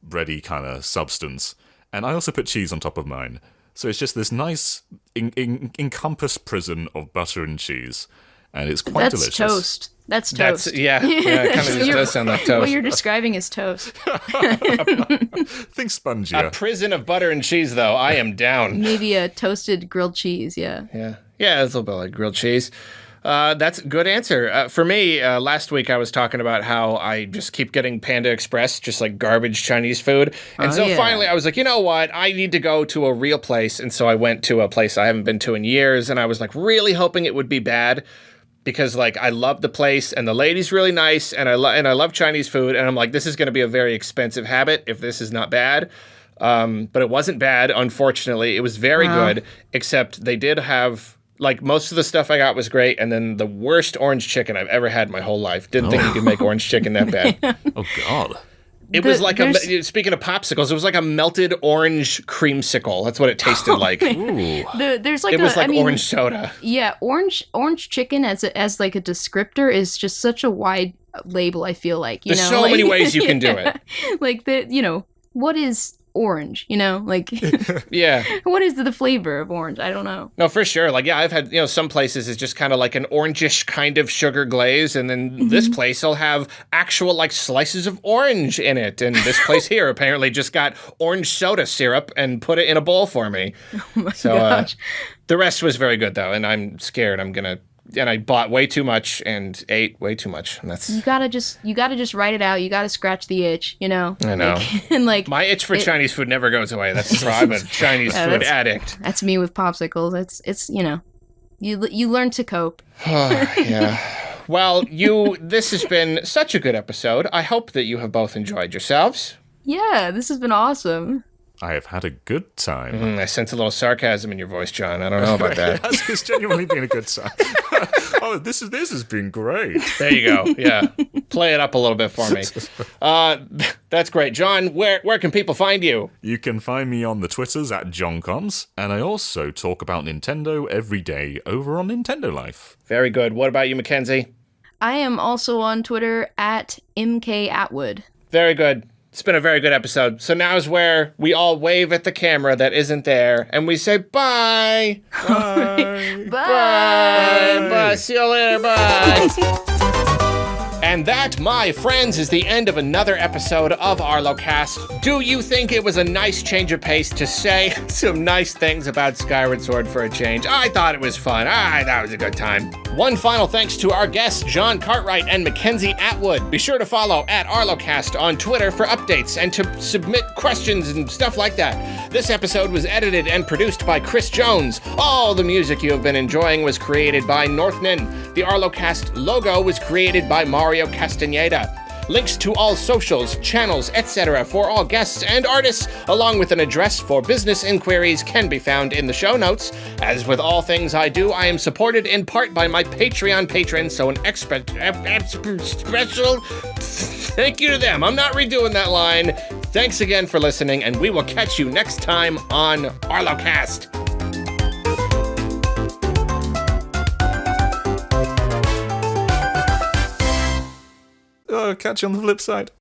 bready kind of substance. And I also put cheese on top of mine. So it's just this nice, encompassed prison of butter and cheese. And it's quite delicious. That's toast. Yeah, it kind of does sound like toast. What you're describing is toast. Think spongier. A prison of butter and cheese, though. I am down. Maybe a toasted grilled cheese, yeah. Yeah, it's a little bit like grilled cheese. That's a good answer. For me, last week I was talking about how I just keep getting Panda Express, just like garbage Chinese food. And finally I was like, you know what? I need to go to a real place. And so I went to a place I haven't been to in years, and I was like really hoping it would be bad. Because like I love the place and the lady's really nice and I love Chinese food, and I'm like, this is going to be a very expensive habit if this is not bad. But it wasn't bad, unfortunately. It was very good, except they did have like most of the stuff I got was great, and then the worst orange chicken I've ever had in my whole life. Didn't think you could make orange chicken that bad. Oh God. It was like speaking of popsicles, it was like a melted orange creamsicle. That's what it tasted like. Ooh. It was like orange soda. Yeah, orange chicken as like a descriptor is just such a wide label. I feel like there's so many ways you can do it. Like what is orange? Like yeah. What is the flavor of orange? I don't know. No, for sure. Like I've had some places it's just kind of like an orangish kind of sugar glaze, and then this place will have actual like slices of orange in it, and this place here apparently just got orange soda syrup and put it in a bowl for me. Oh my gosh. The rest was very good though, and I'm scared and I bought way too much and ate way too much. And that's you gotta just write it out. You gotta scratch the itch, I know. And like my itch for Chinese food never goes away. That's the problem. I'm a Chinese food addict. That's me with popsicles. It's you learn to cope. Yeah. Well, this has been such a good episode. I hope that you have both enjoyed yourselves. Yeah, this has been awesome. I have had a good time. I sense a little sarcasm in your voice, John. I don't know about that. It's genuinely been a good time. Oh, this has been great. There you go. Yeah. Play it up a little bit for me. That's great. John, where can people find you? You can find me on the Twitters at JonComs, and I also talk about Nintendo every day over on Nintendo Life. Very good. What about you, Mackenzie? I am also on Twitter at MK Atwood. Very good. It's been a very good episode. So now is where we all wave at the camera that isn't there, and we say bye. Bye. Bye. Bye. Bye. See you later. Bye. And that, my friends, is the end of another episode of Arlocast. Do you think it was a nice change of pace to say some nice things about Skyward Sword for a change? I thought it was fun. That was a good time. One final thanks to our guests, Jon Cartwright and Mackenzie Atwood. Be sure to follow at Arlocast on Twitter for updates and to submit questions and stuff like that. This episode was edited and produced by Chris Jones. All the music you have been enjoying was created by Northman. The Arlocast logo was created by Mario Castañeda. Links to all socials, channels, etc. for all guests and artists, along with an address for business inquiries, can be found in the show notes. As with all things I do, I am supported in part by my Patreon patrons, so an special thank you to them. I'm not redoing that line. Thanks again for listening, and we will catch you next time on Arlocast. Catch you on the flip side.